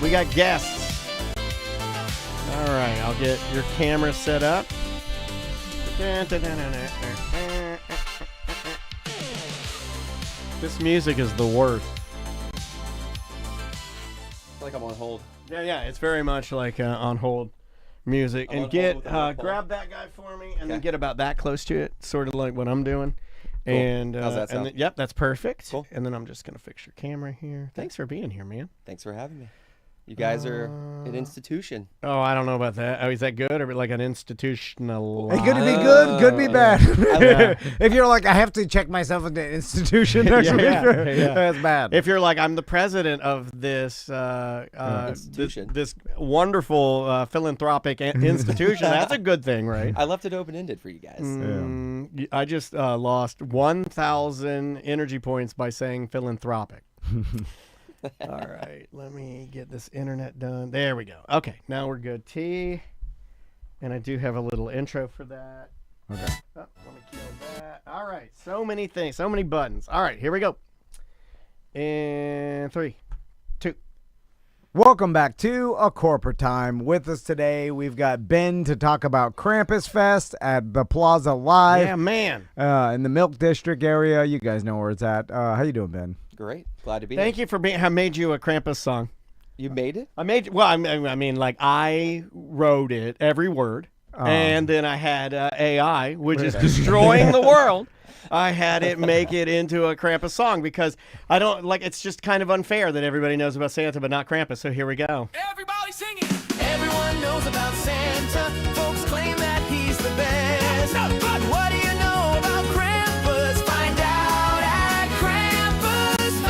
C: We got guests. All right, I'll get your camera set up. This music is the worst.
F: Like I'm on hold.
C: Yeah, it's very much like on hold. music and get grab that guy for me and then get about that close to it, sort of like what I'm doing.
F: Cool.
C: And
F: how's that sound?
C: And yep, that's perfect.
F: Cool.
C: And then I'm just gonna fix your camera here. Thanks for being here, man.
F: Thanks for having me. You guys are an institution.
C: Oh, I don't know about that. Oh, is that good or like an institutional?
D: It could be good, could be bad. If you're like, I have to check myself into an institution, that's bad.
C: If you're like, I'm the president of this
F: Institution.
C: this wonderful philanthropic institution, that's a good thing, right?
F: I left it open-ended for you guys.
C: I just lost 1,000 energy points by saying philanthropic. All right, let me get this internet done. There we go. Okay, now we're good. T, and I do have a little intro for that.
D: Okay.
C: Oh, let me kill that. All right, so many things, so many buttons. All right, here we go. And 3, 2.
D: Welcome back to A Corporate Time. With us today, we've got Ben to talk about Krampus Fest at the Plaza Live.
C: Yeah, man.
D: In the Milk District area. You guys know where it's at. How you doing, Ben?
F: Great. Glad to be
C: Thank
F: here.
C: you for being. I made you a Krampus song.
F: You made it?
C: I made. Well, I mean, like I wrote it every word, and then I had AI, which is destroying the world. I had it make it into a Krampus song because I don't like. It's just kind of unfair that everybody knows about Santa, but not Krampus. So here we go.
G: Everybody singing. Everyone knows about Santa. Folks claim that he's the best. But what do you know about Krampus? Find out at Krampus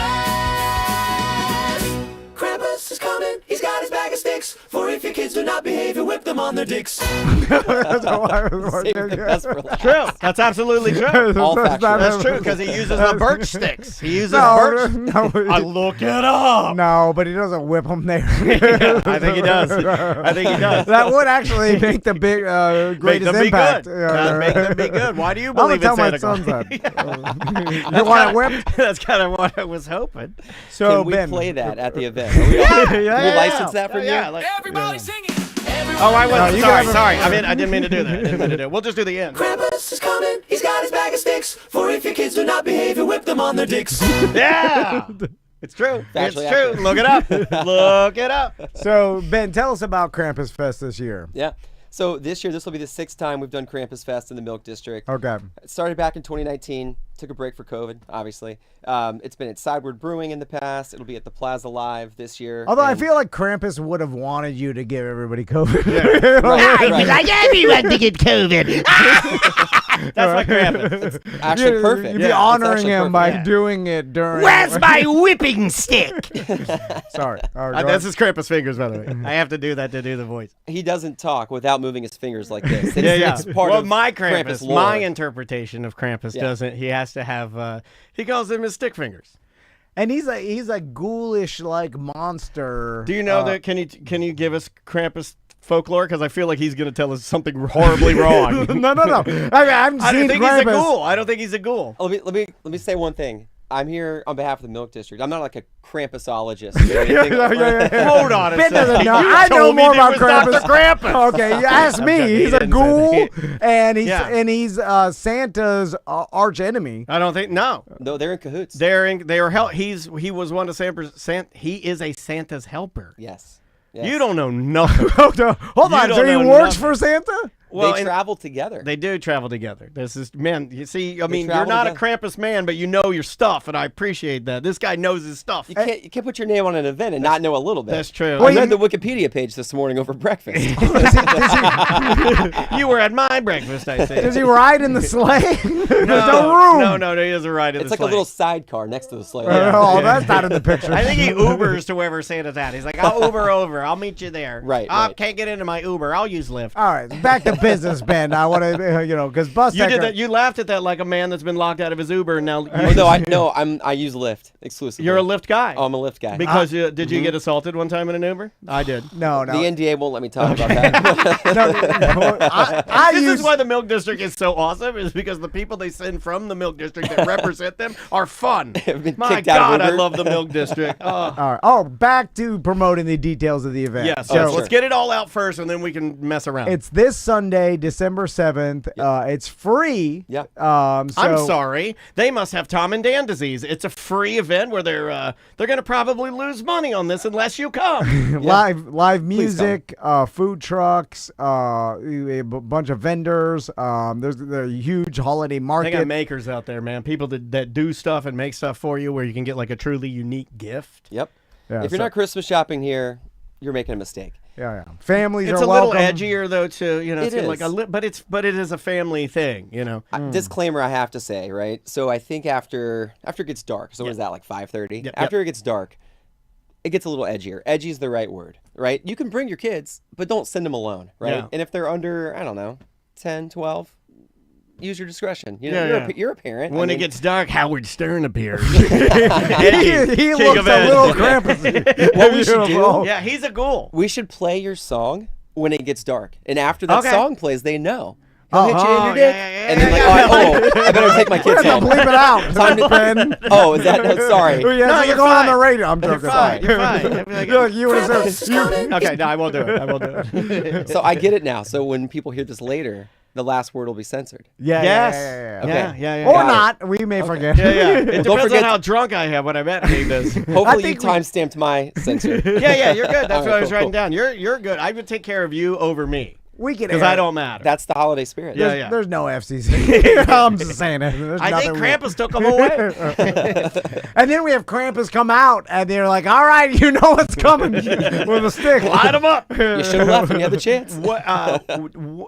G: Fest. Krampus is coming. He's got his bag of sticks. For if your kids do not behave, you whip them on their dicks.
F: Saved the best for last.
C: True. That's absolutely true.
F: All factual.
C: That's true because he uses the birch sticks. He uses birch. I look it up.
D: No, but he doesn't whip them there.
C: Yeah, I think he does. I think he does.
D: That would actually make the big
C: Make
D: greatest
C: them be
D: impact.
C: good. That'd make them be good. Why do you
D: I'm gonna
C: believe
D: tell
C: in
D: my
C: Santa
D: sons
C: Claus?
D: that. You want it whipped?
C: That's kind of what I was hoping.
D: So
F: Can we
D: Ben,
F: play that at the event? Are we all, can we license that from you?
C: Like,
G: Everybody singing.
C: oh, I wasn't.
D: you
C: Sorry,
D: can have
C: sorry. I didn't mean to do that. We'll just do the end.
G: Krampus is coming. He's got his bag of sticks. For if your kids do not behave, you whip them on their dicks.
C: Yeah. It's true. It's
F: actually
C: true.
F: accurate.
C: Look it up. Look it up.
D: So Ben, tell us about Krampus Fest this year.
F: Yeah. So this year, this will be the 6th time we've done Krampus Fest in the Milk District.
D: Okay.
F: It started back in 2019. Took a break for COVID, obviously. It's been at Sideward Brewing in the past. It'll be at the Plaza Live this year.
D: Although I
F: And-
D: feel like Krampus would have wanted you to give everybody COVID.
F: Right.
C: everyone to get COVID. That's my Krampus.
F: Actually perfect.
D: You'd be
F: Yeah, it's
D: honoring
F: actually
D: him
F: perfect.
D: by
C: Yeah.
D: doing it during.
C: Where's my whipping stick?
D: Sorry.
C: That's his Krampus fingers, by the way. I have to do that to do the voice.
F: He doesn't talk without moving his fingers like this. It's, it's part
C: well,
F: of
C: my Krampus,
F: lore.
C: my interpretation of Krampus
F: Yeah.
C: doesn't. He has to have. He calls them his stick fingers.
D: And he's a ghoulish like monster.
C: Do you know that? Can you give us Krampus folklore? Because I feel like he's going to tell us something horribly wrong.
D: No. I haven't
C: I
D: seen
C: don't think he's a
D: Krampus.
C: ghoul. I don't think he's a ghoul.
F: Let me say one thing. I'm here on behalf of the Milk District. I'm not like a Krampusologist or anything.
C: Hold on a
D: Ben
C: second.
D: doesn't know.
C: You
D: I know
C: told me
D: more
C: it
D: about
C: was
D: Krampus.
C: Dr. Krampus.
D: Okay, you asked me.
C: He
D: He's a
C: didn't say
D: ghoul,
C: that.
D: and he's Santa's arch enemy.
C: I don't think no.
F: No, they're in cahoots.
C: They are he was one of he is a Santa's helper.
F: Yes.
C: You don't know nothing.
D: Hold on.
C: You
D: So he
C: don't know
D: works
C: nothing.
D: for Santa?
C: Well,
F: they
C: and
F: travel together.
C: they do travel together. This is man. You see, I mean, you're
F: travel
C: not
F: together.
C: a Krampus man, but you know your stuff, and I appreciate that. This guy knows his stuff.
F: You can't put your name on an event and not know a little bit.
C: That's true.
F: I read the Wikipedia page this morning over breakfast.
C: You were at my breakfast, I think.
D: Does he ride in the sleigh? There's no room.
C: No, he doesn't ride in
F: It's
C: the
F: like a
C: sleigh.
F: little sidecar next to the sleigh.
D: Oh, that's not in the picture.
C: I think he Ubers to wherever Santa's at. He's like, I'll Uber over. I'll meet you there.
F: Right,
C: I
F: right.
C: can't get into my Uber. I'll use Lyft.
D: All right, back to business, Ben. I want to, because Bus
C: You did
D: Decker-
C: that. You laughed at that like a man that's been locked out of his Uber. And now
F: I use Lyft exclusively.
C: you're a Lyft guy.
F: Oh, I'm a Lyft guy.
C: Because did you get assaulted one time in an Uber? I did.
D: No.
F: The NDA won't let me talk about that.
D: No, I
C: This
D: use
C: is why the Milk District is so awesome, is because the people they send from the Milk District that represent them are fun.
F: been
C: My
F: kicked out of
C: God, I
F: Uber.
C: love the Milk District. Oh.
D: All right. Oh, back to promoting the details of the event.
C: Yes,
D: So
C: yes. Let's get it all out first, and then we can mess around.
D: it's this Sunday, December 7th. It's free.
F: Yeah.
C: I'm sorry. They must have Tom and Dan disease. It's a free event where they're going to probably lose money on this unless you come.
D: Live music, food trucks, a bunch of vendors. There's a huge holiday market.
C: They got makers out there, man. People that do stuff and make stuff for you where you can get like a truly unique gift.
F: Yep.
D: Yeah,
F: if you're not Christmas shopping here, you're making a mistake.
D: Yeah. Families
C: It's
D: are
C: a little
D: welcome.
C: edgier though, too. You know,
F: It
C: it's like
F: is.
C: but it is a family thing. You know.
F: Disclaimer, I have to say, right? So I think after it gets dark, so what is that, like 5:30?
C: Yep.
F: After it gets dark, it gets a little edgier. Edgy is the right word, right? You can bring your kids, but don't send them alone, right?
C: Yeah.
F: And if they're under, I don't know, 10, 12, use your discretion. You know,
C: Yeah,
F: you're a parent.
C: When
F: I
C: it
F: mean,
C: gest dark, Howard Stern appears.
D: he
C: King
D: looks
C: of
D: a
C: Ed.
D: little Krampus.
F: What we should do-
C: Yeah, he's a ghoul.
F: we should play your song when it gets dark, and after that
C: Okay.
F: song plays, they know. He'll hit you in your dick,
C: yeah,
F: and then like, I better take my kids home.
D: Bleep it out.
F: Time to-
D: Ben.
F: Oh, is that? No, sorry.
D: Yeah,
C: No,
D: it's
C: you're
D: going on
C: fine.
D: the radio. I'm joking.
C: You're fine. You're fine. I'd be like,
D: Look, you would have said.
C: okay, no, I won't do it. I won't do it.
F: So I get it now. So when people hear this later, the last word will be censored.
D: Yeah,
C: Yes.
D: yeah.
F: Okay.
C: Yeah.
D: Or
F: Got
D: not. We may forget.
C: Yeah. It
F: Don't
C: depends
F: forget
C: on how drunk I am when I'm editing this.
F: Hopefully you
D: think we-
F: time-stamped my censor.
C: Yeah, you're good. That's
F: All
C: what
F: right,
C: I was
F: cool,
C: writing
F: cool.
C: down. You're good. I would take care of you over me
D: We can
C: because
D: air
C: I
D: it.
C: don't matter.
F: That's the holiday spirit.
C: Yeah,
D: There's, there's no FCC. I'm just saying it. There's
C: I think
D: nothing
C: Krampus took them away.
D: And then we have Krampus come out, and they're like, "All right, you know what's coming with a stick."
C: Light them up.
F: You should have left when you had the chance.
C: What?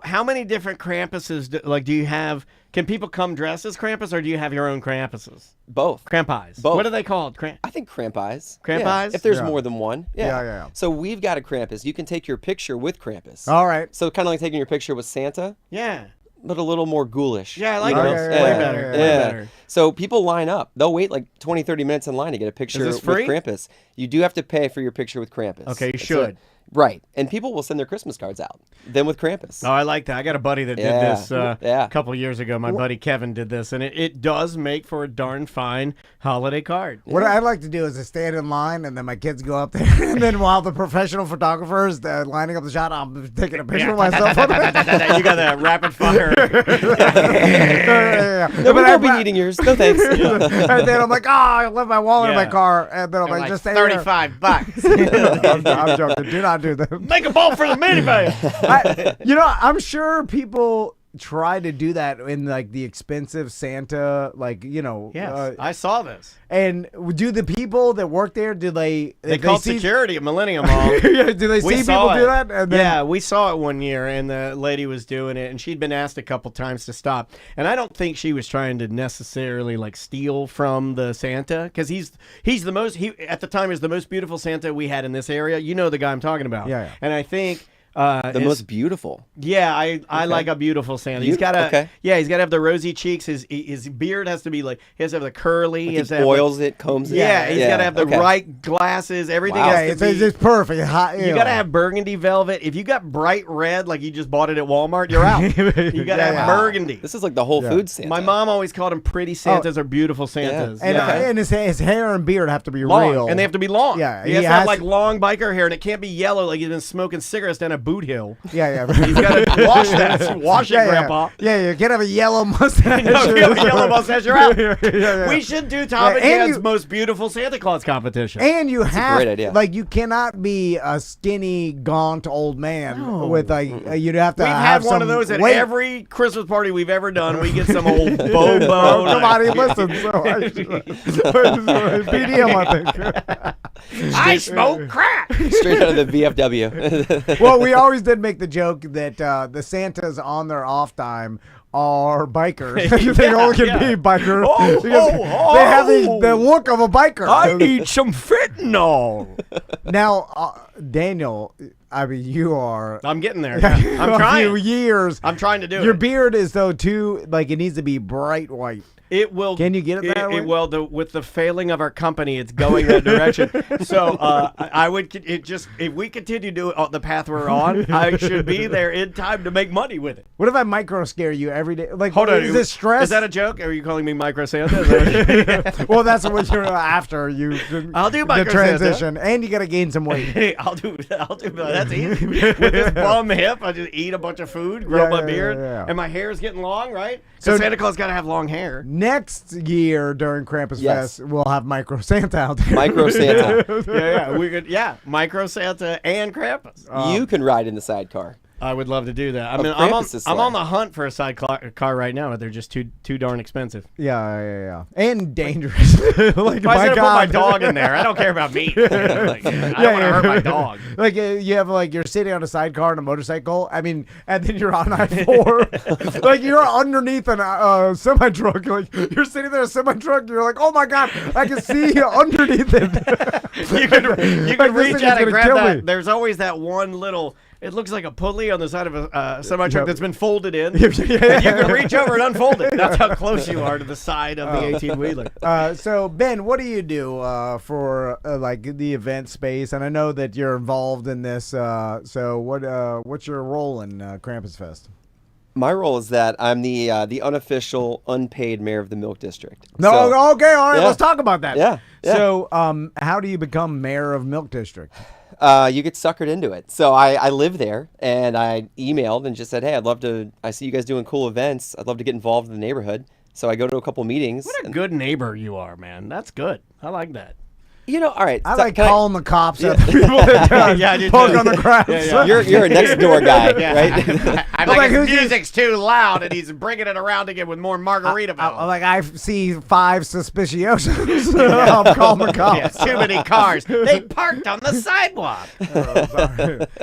C: How many different Krampuses do you have? Can people come dressed as Krampus, or do you have your own Krampuses?
F: Both.
C: Krampis.
F: Both.
C: What are they called?
F: I think cramp eyes.
C: Cramp
F: Yeah.
C: eyes?
F: If there's
D: Yeah.
F: more than one.
D: Yeah.
F: So we've got a Krampus. You can take your picture with Krampus.
D: All right.
F: So kind of like taking your picture with Santa,
C: Yeah.
F: but a little more ghoulish.
C: Yeah, I like
F: you know?
C: those.
D: Yeah,
C: Way
D: yeah,
C: better.
D: yeah,
C: Way
F: Yeah.
C: better.
F: So people line up. They'll wait like 20, 30 minutes in line to get a picture
C: this
F: with
C: free?
F: Krampus. You do have to pay for your picture with Krampus.
C: Okay, you
F: It's
C: should.
F: Right. And people will send their Christmas cards out. Then with Krampus.
C: Oh, I like that. I got a buddy that did
F: Yeah.
C: this
F: Yeah.
C: a couple years ago. My buddy Kevin did this, and it does make for a darn fine holiday card.
D: What I'd like to do is to stand in line, and then my kids go up there, and then while the professional photographer is lining up the shot, I'm taking a picture of myself.
C: You got that rapid fire.
F: No, we won't be needing yours. No thanks.
D: And then I'm like, I left my wallet in my
C: Yeah.
D: car, and then I'm like, just stay there.
C: $35.
D: I'm joking. Do not do that.
C: Make a ball for the minivan.
D: I'm sure people try to do that in like the expensive Santa, like
C: Yes, I saw this.
D: and do the people that work there? Do they
C: called
D: see,
C: security at Millennium Mall.
D: Yeah, do they
C: We
D: see
C: saw
D: people
C: it.
D: do that? And then,
C: Yeah, we saw it one year, and the lady was doing it, and she'd been asked a couple times to stop. And I don't think she was trying to necessarily like steal from the Santa, because he's the most at the time is the most beautiful Santa we had in this area. You know the guy I'm talking about.
D: Yeah.
C: And I think.
F: The most beautiful.
C: Yeah, I like a beautiful Santa. He's got
F: Okay.
C: he's got to have the rosy cheeks. His beard has to be like, he has to have the curly. he has to
F: He
C: have
F: oils it, combs it.
C: Yeah, he's got to have the
F: Okay.
C: right glasses. Everything
F: Wow.
C: has to be.
D: it's perfect. Hot,
C: You got to have burgundy velvet. If you got bright red, like you just bought it at Walmart, you're out. You got to
D: Yeah,
C: have
D: yeah.
C: burgundy.
F: This is like the Whole Foods Santa.
C: My mom always called him pretty Santas or beautiful Santas.
D: and,
C: Yeah.
D: and his hair and beard have to be
C: Long,
D: real,
C: and they have to be long.
D: Yeah,
C: he
D: he
C: has to have
D: has
C: like
D: to-
C: long biker hair, and it can't be yellow like he's been smoking cigarettes down a boot hill.
D: Yeah.
C: He's got to wash that. Wash it, Grandpa.
D: Yeah, you can't have a yellow mustache.
C: No, if you have a yellow mustache, you're out.
D: Yeah.
C: We should do Tom and
D: Yeah, and
C: Dan's
D: you-
C: most beautiful Santa Claus competition.
D: And you have,
F: great idea.
D: like, you cannot be a skinny, gaunt old man with like you'd have to
C: We've
D: have
C: had one
D: some
C: of those at
D: weight.
C: every Christmas party we've ever done. We get some old Bobo.
D: Nobody listens. So BDM, I think.
C: I smoke crack.
F: Straight out of the VFW.
D: Well, we always did make the joke that the Santas on their off time are bikers. They only can be bikers
C: Oh,
D: because
C: oh,
D: they have
C: oh.
D: the look of a biker.
C: I need some fentanyl.
D: Now, Daniel, I mean, you are.
C: I'm getting there. I'm
D: A
C: trying.
D: few years.
C: I'm trying to do
D: Your
C: it.
D: beard is though too like it needs to be bright white.
C: It will.
D: Can you get it that way?
C: With the failing of our company, it's going that direction. So I would if we continue to the path we're on, I should be there in time to make money with it.
D: What if I micro scare you every day? Like,
C: Hold on,
D: is this stress?
C: Is that a joke? Are you calling me Micro Santa?
D: Well, that's what you're after you.
C: I'll do
D: the
C: Micro Santa.
D: transition, and you got to gain some weight.
C: Hey, I'll do that. that's easy. With this bum hip, I just eat a bunch of food, grow my beard, and my hair's getting long, right? So Santa Claus got to have long hair.
D: Next year during Krampus Fest, we'll have Micro Santa out there.
F: Micro Santa.
C: We could, Micro Santa and Krampus.
F: You can ride in the sidecar.
C: I would love to do that. I
F: Of
C: mean, I'm
F: Krampus's sleigh.
C: on the hunt for a car right now, but they're just too darn expensive.
D: Yeah. And dangerous. Like,
C: If I put my dog in there, I don't care about me. Like, I don't want to hurt my dog.
D: Like you have you're sitting on a sidecar on a motorcycle. I mean, and then you're on I-4. Like you're underneath a semi truck. Like you're sitting there in a semi truck. You're like, oh my god, I can see you underneath it.
C: You can
D: Like, this
C: reach
D: thing
C: out
D: is
C: and
D: gonna
C: grab
D: kill
C: that.
D: me.
C: There's always that one little. It looks like a pulley on the side of a semi truck that's been folded in.
D: Yeah.
C: And you can reach over and unfold it. That's how close you are to the side of the 18-wheeler.
D: So Ben, what do you do for like the event space? And I know that you're involved in this. So what's your role in Krampus Fest?
F: My role is that I'm the unofficial, unpaid mayor of the Milk District.
D: No,
F: So,
D: okay, all right,
F: yeah.
D: let's talk about that.
F: Yeah.
D: So, how do you become mayor of Milk District?
F: You get suckered into it. So I live there, and I emailed and just said, hey, I see you guys doing cool events. I'd love to get involved in the neighborhood. So I go to a couple meetings.
C: What a good neighbor you are, man. That's good. I like that.
F: You know, all right.
D: I
F: so
D: like
F: can I-
D: calling the cops at the people that
C: I do
D: poke
C: too.
D: on the crowds.
C: Yeah.
F: You're a next door guy, right?
C: I'm
D: like,
C: like, his
D: who's this-
C: music's too loud, and he's bringing it around again with more margarita.
D: I see 5 suspiciosos. I'm calling the cops.
C: Yeah, too many cars. They parked on the sidewalk.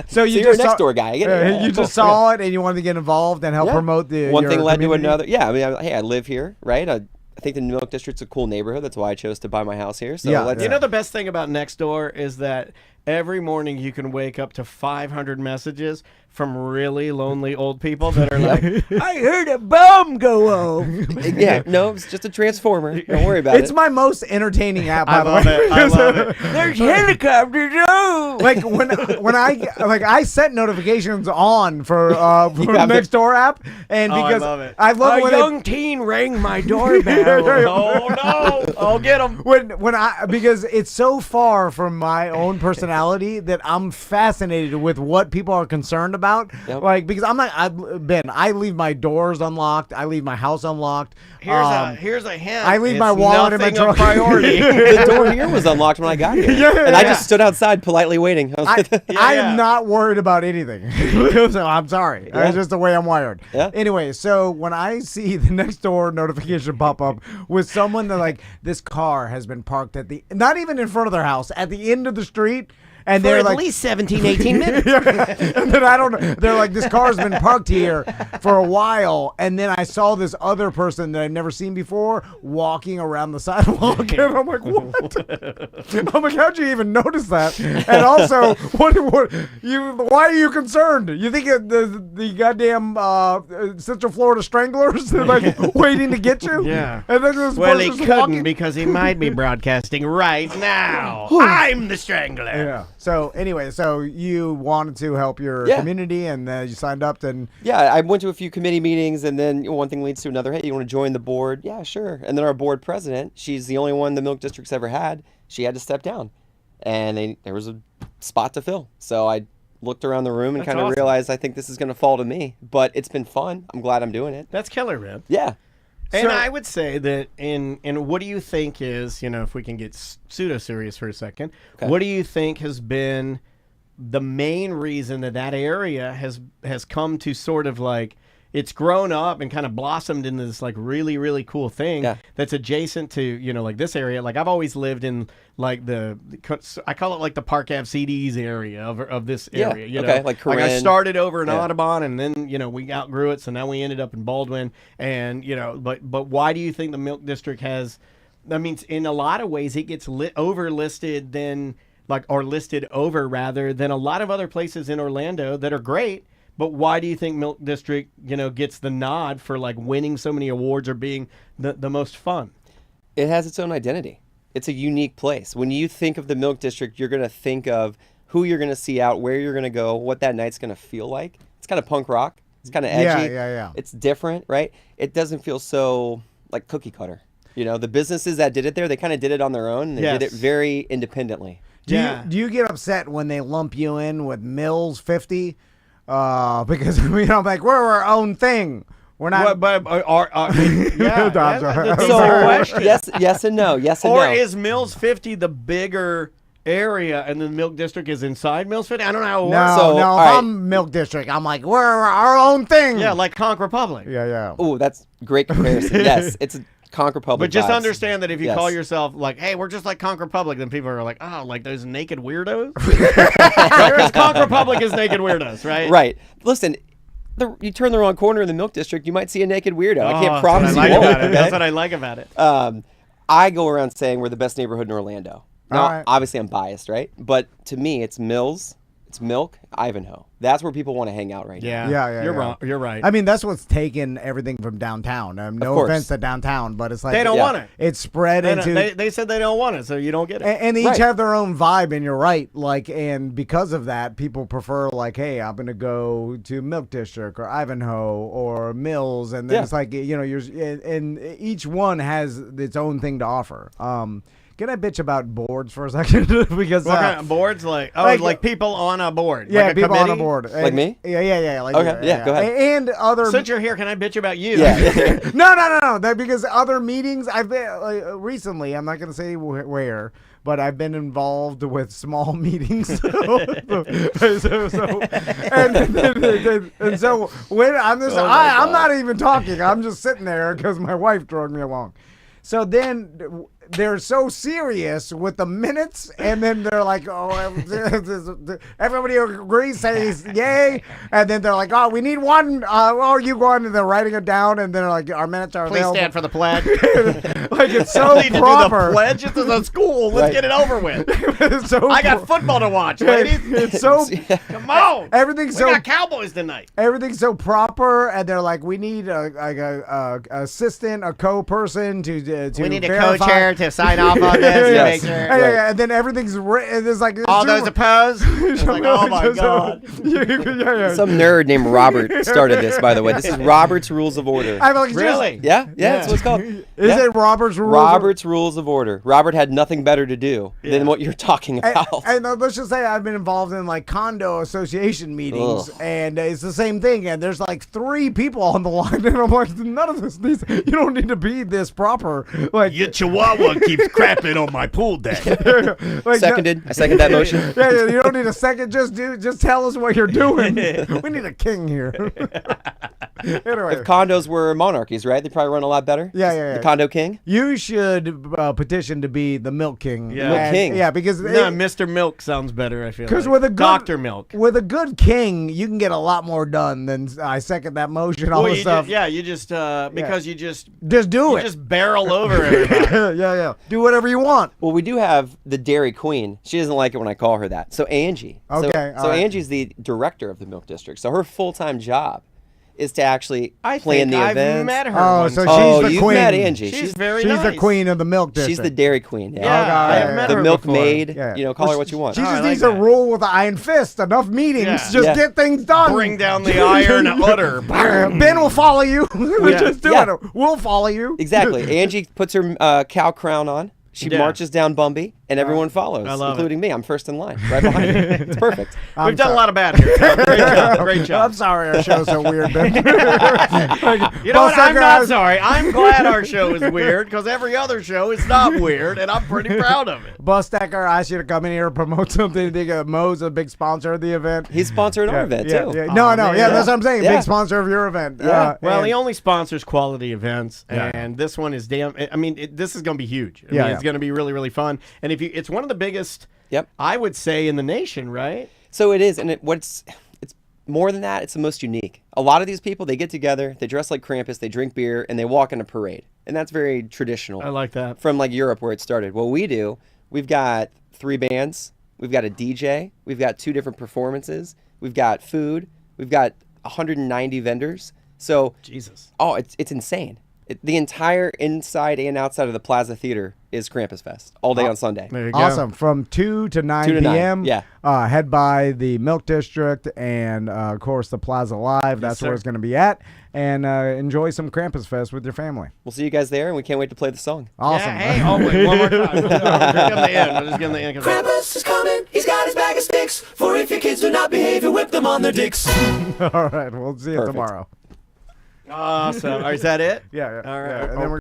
D: So you
F: you're a
D: just
F: next door guy. I get it.
D: you just saw it and you wanted to get involved and help promote the
F: One
D: your
F: thing led to
D: community?
F: another. Yeah, I mean, hey, I live here, right? I think the Milk District's a cool neighborhood. That's why I chose to buy my house here. So
D: Yeah,
F: let's.
C: You know the best thing about Nextdoor is that every morning you can wake up to 500 messages from really lonely old people that are like, I heard a bomb go off.
F: Yeah, no, it's just a transformer. Don't worry about
D: It's
F: it.
D: my most entertaining app. By
C: I
D: the
C: love
D: way.
C: it. I love it.
D: There's helicopters. Like when I set notifications on for
F: have
D: Nextdoor app, and
C: Oh,
D: because
C: I love it.
D: I love
C: a
D: when
C: young teen rang my doorbell. Oh no! I'll get him.
D: because it's so far from my own personality that I'm fascinated with what people are concerned about.
F: Yep.
D: Like because I leave my doors unlocked. I leave my house unlocked.
C: Here's a hint.
D: I leave
C: It's
D: my wallet in my
C: nothing a
D: truck.
C: priority.
F: The door here was unlocked when I got here, and I just stood outside politely waiting.
D: I
C: Yeah.
D: am not worried about anything. So I'm sorry.
F: Yeah.
D: It's just the way I'm wired.
F: Yeah.
D: Anyway, so when I see the next door notification pop up with someone that like this car has been parked at not even in front of their house, at the end of the street. And
C: For
D: they're
C: at
D: like,
C: least 17, 18 minutes.
D: and then they're like, this car's been parked here for a while. And then I saw this other person that I'd never seen before walking around the sidewalk. And I'm like, what? I'm like, how'd you even notice that? And also, why are you concerned? You think the goddamn Central Florida Stranglers are like waiting to get you?
C: Yeah.
D: And then this
C: Well, he
D: person's
C: couldn't
D: walking.
C: because he might be broadcasting right now. I'm the strangler.
D: Yeah. So anyway, so you wanted to help your
F: Yeah.
D: community, and you signed up. And
F: Yeah, I went to a few committee meetings, and then one thing leads to another. Hey, you want to join the board? Yeah, sure. And then our board president, she's the only one the Milk District's ever had. She had to step down, and there was a spot to fill. So I looked around the room and
C: That's
F: kind of
C: awesome.
F: realized I think this is going to fall to me. But it's been fun. I'm glad I'm doing it.
C: That's killer, man.
F: Yeah.
C: And
D: So-
C: I would say that in what do you think is, if we can get pseudo serious for a second,
F: Okay.
C: what do you think has been the main reason that area has come to sort of like it's grown up and kind of blossomed into this like really, really cool thing that's adjacent to, like this area. Like I've always lived in like I call it like the Park Ave CDs area of this area. You
F: okay,
C: know?
F: like
C: I
F: Corinne.
C: started over in
F: Yeah.
C: Audubon and then, we outgrew it. So now we ended up in Baldwin and, but why do you think the Milk District has, I mean, in a lot of ways it gets over-listed than or listed over rather than a lot of other places in Orlando that are great. But why do you think Milk District, gets the nod for like winning so many awards or being the most fun?
F: It has its own identity. It's a unique place. When you think of the Milk District, you're going to think of who you're going to see out, where you're going to go, what that night's going to feel like. It's kind of punk rock. It's kind of edgy.
D: Yeah.
F: It's different, right? It doesn't feel so like cookie cutter. The businesses that did it there, they kind of did it on their own. And they did it
C: Yes.
F: very independently.
D: Do you get upset when they lump you in with Mills 50? Because I'm like, we're our own thing. We're not.
F: Yes and no. Yes and
C: or
F: no.
C: is Mills 50 the bigger area, and the Milk District is inside Mills 50? I don't know how it works.
D: No,
F: So,
D: if I'm Milk District, I'm like, we're our own thing.
C: Yeah, like Conch Republic.
D: Yeah.
F: Oh, that's great comparison. Yes, it's a Conch Republic.
C: But just
F: vibes.
C: understand that if you
F: Yes.
C: call yourself like, hey, we're just like Conch Republic, then people are like, oh, like those naked weirdos? Because Conch Republic is naked weirdos, right?
F: Right. Listen, you turn the wrong corner in the Milk District, you might see a naked weirdo. I can't promise you won't.
C: That's what I like about it.
F: I go around saying we're the best neighborhood in Orlando. Now,
D: All right.
F: obviously I'm biased, right? But to me, it's Mills, it's Milk, Ivanhoe. That's where people want to hang out right now.
D: Yeah.
C: You're wrong. You're right.
D: I mean, that's what's taken everything from downtown. No
F: course.
D: offense to downtown, but it's like
C: they don't want it.
D: It's spread into.
C: They said they don't want it, so you don't get it.
D: And they each
F: Right.
D: have their own vibe, and you're right. Like, and because of that, people prefer like, hey, I'm gonna go to Milk District or Ivanhoe or Mills, and then
F: Yeah.
D: it's like and each one has its own thing to offer. Can I bitch about boards for a second? Because
C: What kind of boards? Like people on a board.
D: yeah,
C: like a
D: people on a
C: committee?
D: board,
F: Like me?
D: Yeah. Like,
F: Okay, yeah, go ahead.
D: And other.
C: Since you're here, can I bitch about you?
F: Yeah.
D: No. Because other meetings I've been recently. I'm not going to say where, but I've been involved with small meetings. And so when I'm just, I'm not even talking. I'm just sitting there because my wife drug me along. So then they're so serious with the minutes, and then they're like, oh, everybody agrees, says yay, and then they're like, oh, we need one. You go on, and they're writing it down, and they're like, our minutes are
C: Please
D: available.
C: stand for the pledge.
D: Like, it's so
C: need to do the
D: proper.
C: pledge. This is a school. Let's
F: Right.
C: get it over with.
D: It's so
C: I got football to watch, ladies.
D: It's so
C: Come on.
D: everything's
C: We
D: so
C: got Cowboys tonight.
D: everything's so proper, and they're like, we need a assistant, a co-person to
C: We need a
D: verify.
C: co-chair to sign off on this.
F: Yes.
C: Make sure.
D: And then everything's written. It's like
C: All those opposed? It's like, oh my God.
D: Yeah.
F: Some nerd named Robert started this, by the way. This is Robert's Rules of Order.
D: I'm like,
C: Really?
F: Yeah, that's what it's called.
D: Is it Robert's rules?
F: Robert's Rules of Order. Robert had nothing better to do than what you're talking
D: And,
F: about.
D: and let's just say I've been involved in like condo association meetings,
F: Ugh.
D: and it's the same thing. And there's like 3 people on the line, and I'm like, none of this needs. You don't need to be this proper. Like,
A: Your chihuahua keeps crapping on my pool deck.
D: like
F: Seconded. I second that motion.
D: Yeah, you don't need a second. Just tell us what you're doing. We need a king here. Anyway,
F: If condos were monarchies, right? They'd probably run a lot better.
D: Yeah.
F: The condo king?
D: you should petition to be the Milk King.
C: Yeah.
F: Milk
D: And-
F: King.
D: Yeah, because
C: No, Mr. Milk sounds better, I feel like.
D: Because with a good
C: Dr. Milk.
D: with a good king, you can get a lot more done than I second that motion. All
C: Well,
D: the
C: you
D: stuff.
C: you just because you just
D: Do
C: you
D: it.
C: just barrel over everybody.
D: yeah. Do whatever you want.
F: Well, we do have the Dairy Queen. She doesn't like it when I call her that. So Angie.
D: Okay,
F: So
D: all right.
F: Angie's the director of the Milk District. So her full-time job is to actually
C: I
F: plan
C: think
F: the
C: I've
F: events.
C: met her.
D: Oh,
C: one
D: so
C: time.
F: Oh,
D: she's the
F: you've
D: queen.
F: met Angie.
C: She's very
D: She's
C: nice.
D: the queen of the Milk District.
F: She's the Dairy Queen. Yeah.
C: Yeah,
D: Okay.
C: I've met
F: The
C: her before.
F: milkmaid.
D: Yeah.
F: You know, call her what you want.
D: She
C: Oh, I
D: just
C: like
D: needs
C: that.
D: to rule with an iron fist. Enough meetings.
C: Yeah.
D: Just
F: Yeah.
D: get things done.
C: Bring down the iron udder.
D: Ben will follow you.
C: Yeah.
D: Just do
F: Yeah.
D: it. We'll follow you.
F: Exactly. Angie puts her cow crown on. She
C: Yeah.
F: marches down Bumby, and everyone follows,
C: I love
F: including me. I'm first in line, right behind her. It's perfect.
C: We've done a lot of bad here. Great job. Great
D: I'm
C: job.
D: sorry our show's so weird, Ben.
C: You know what? I'm not sorry. I'm glad our show is weird because every other show is not weird, and I'm pretty proud of it.
D: Bus Decker asked you to come in here and promote something. They got Mo's a big sponsor of the event.
F: He's sponsoring our event, too.
D: No,
C: man.
D: yeah, that's what I'm saying.
F: Yeah.
D: Big sponsor of your event.
F: Yeah.
C: Well,
D: and-
C: he only sponsors quality events, and this one is damn. I mean, this is going to be huge. I mean, it's going to be really, really fun. And it's one of the biggest.
F: Yep.
C: I would say in the nation, right?
F: So it is, and it's more than that. It's the most unique. A lot of these people, they get together, they dress like Krampus, they drink beer, and they walk in a parade, and that's very traditional.
C: I like that.
F: From like Europe where it started. What we do, we've got 3 bands, we've got a DJ, we've got 2 different performances, we've got food, we've got 190 vendors. So
C: Jesus.
F: oh, it's insane. The entire inside and outside of the Plaza Theater is Krampus Fest all day on Sunday.
C: There you go.
D: Awesome. From 2 to 9
F: 2 to 9,
D: p.m.
F: yeah.
D: Head by the Milk District and, of course, the Plaza Live. That's where
C: sir.
D: it's going to be at. And enjoy some Krampus Fest with your family.
F: We'll see you guys there, and we can't wait to play the song.
D: Awesome.
C: Yeah, hey, oh, wait, one more time. We'll just give them the end. We'll just give them the end.
G: Krampus is coming, he's got his bag of sticks. For if your kids do not behave, he'll whip them on their dicks.
D: All right. We'll see you
F: Perfect.
D: tomorrow.
C: Awesome. All right, is that it?
D: Yeah.
C: All right.
D: Yeah. And then we're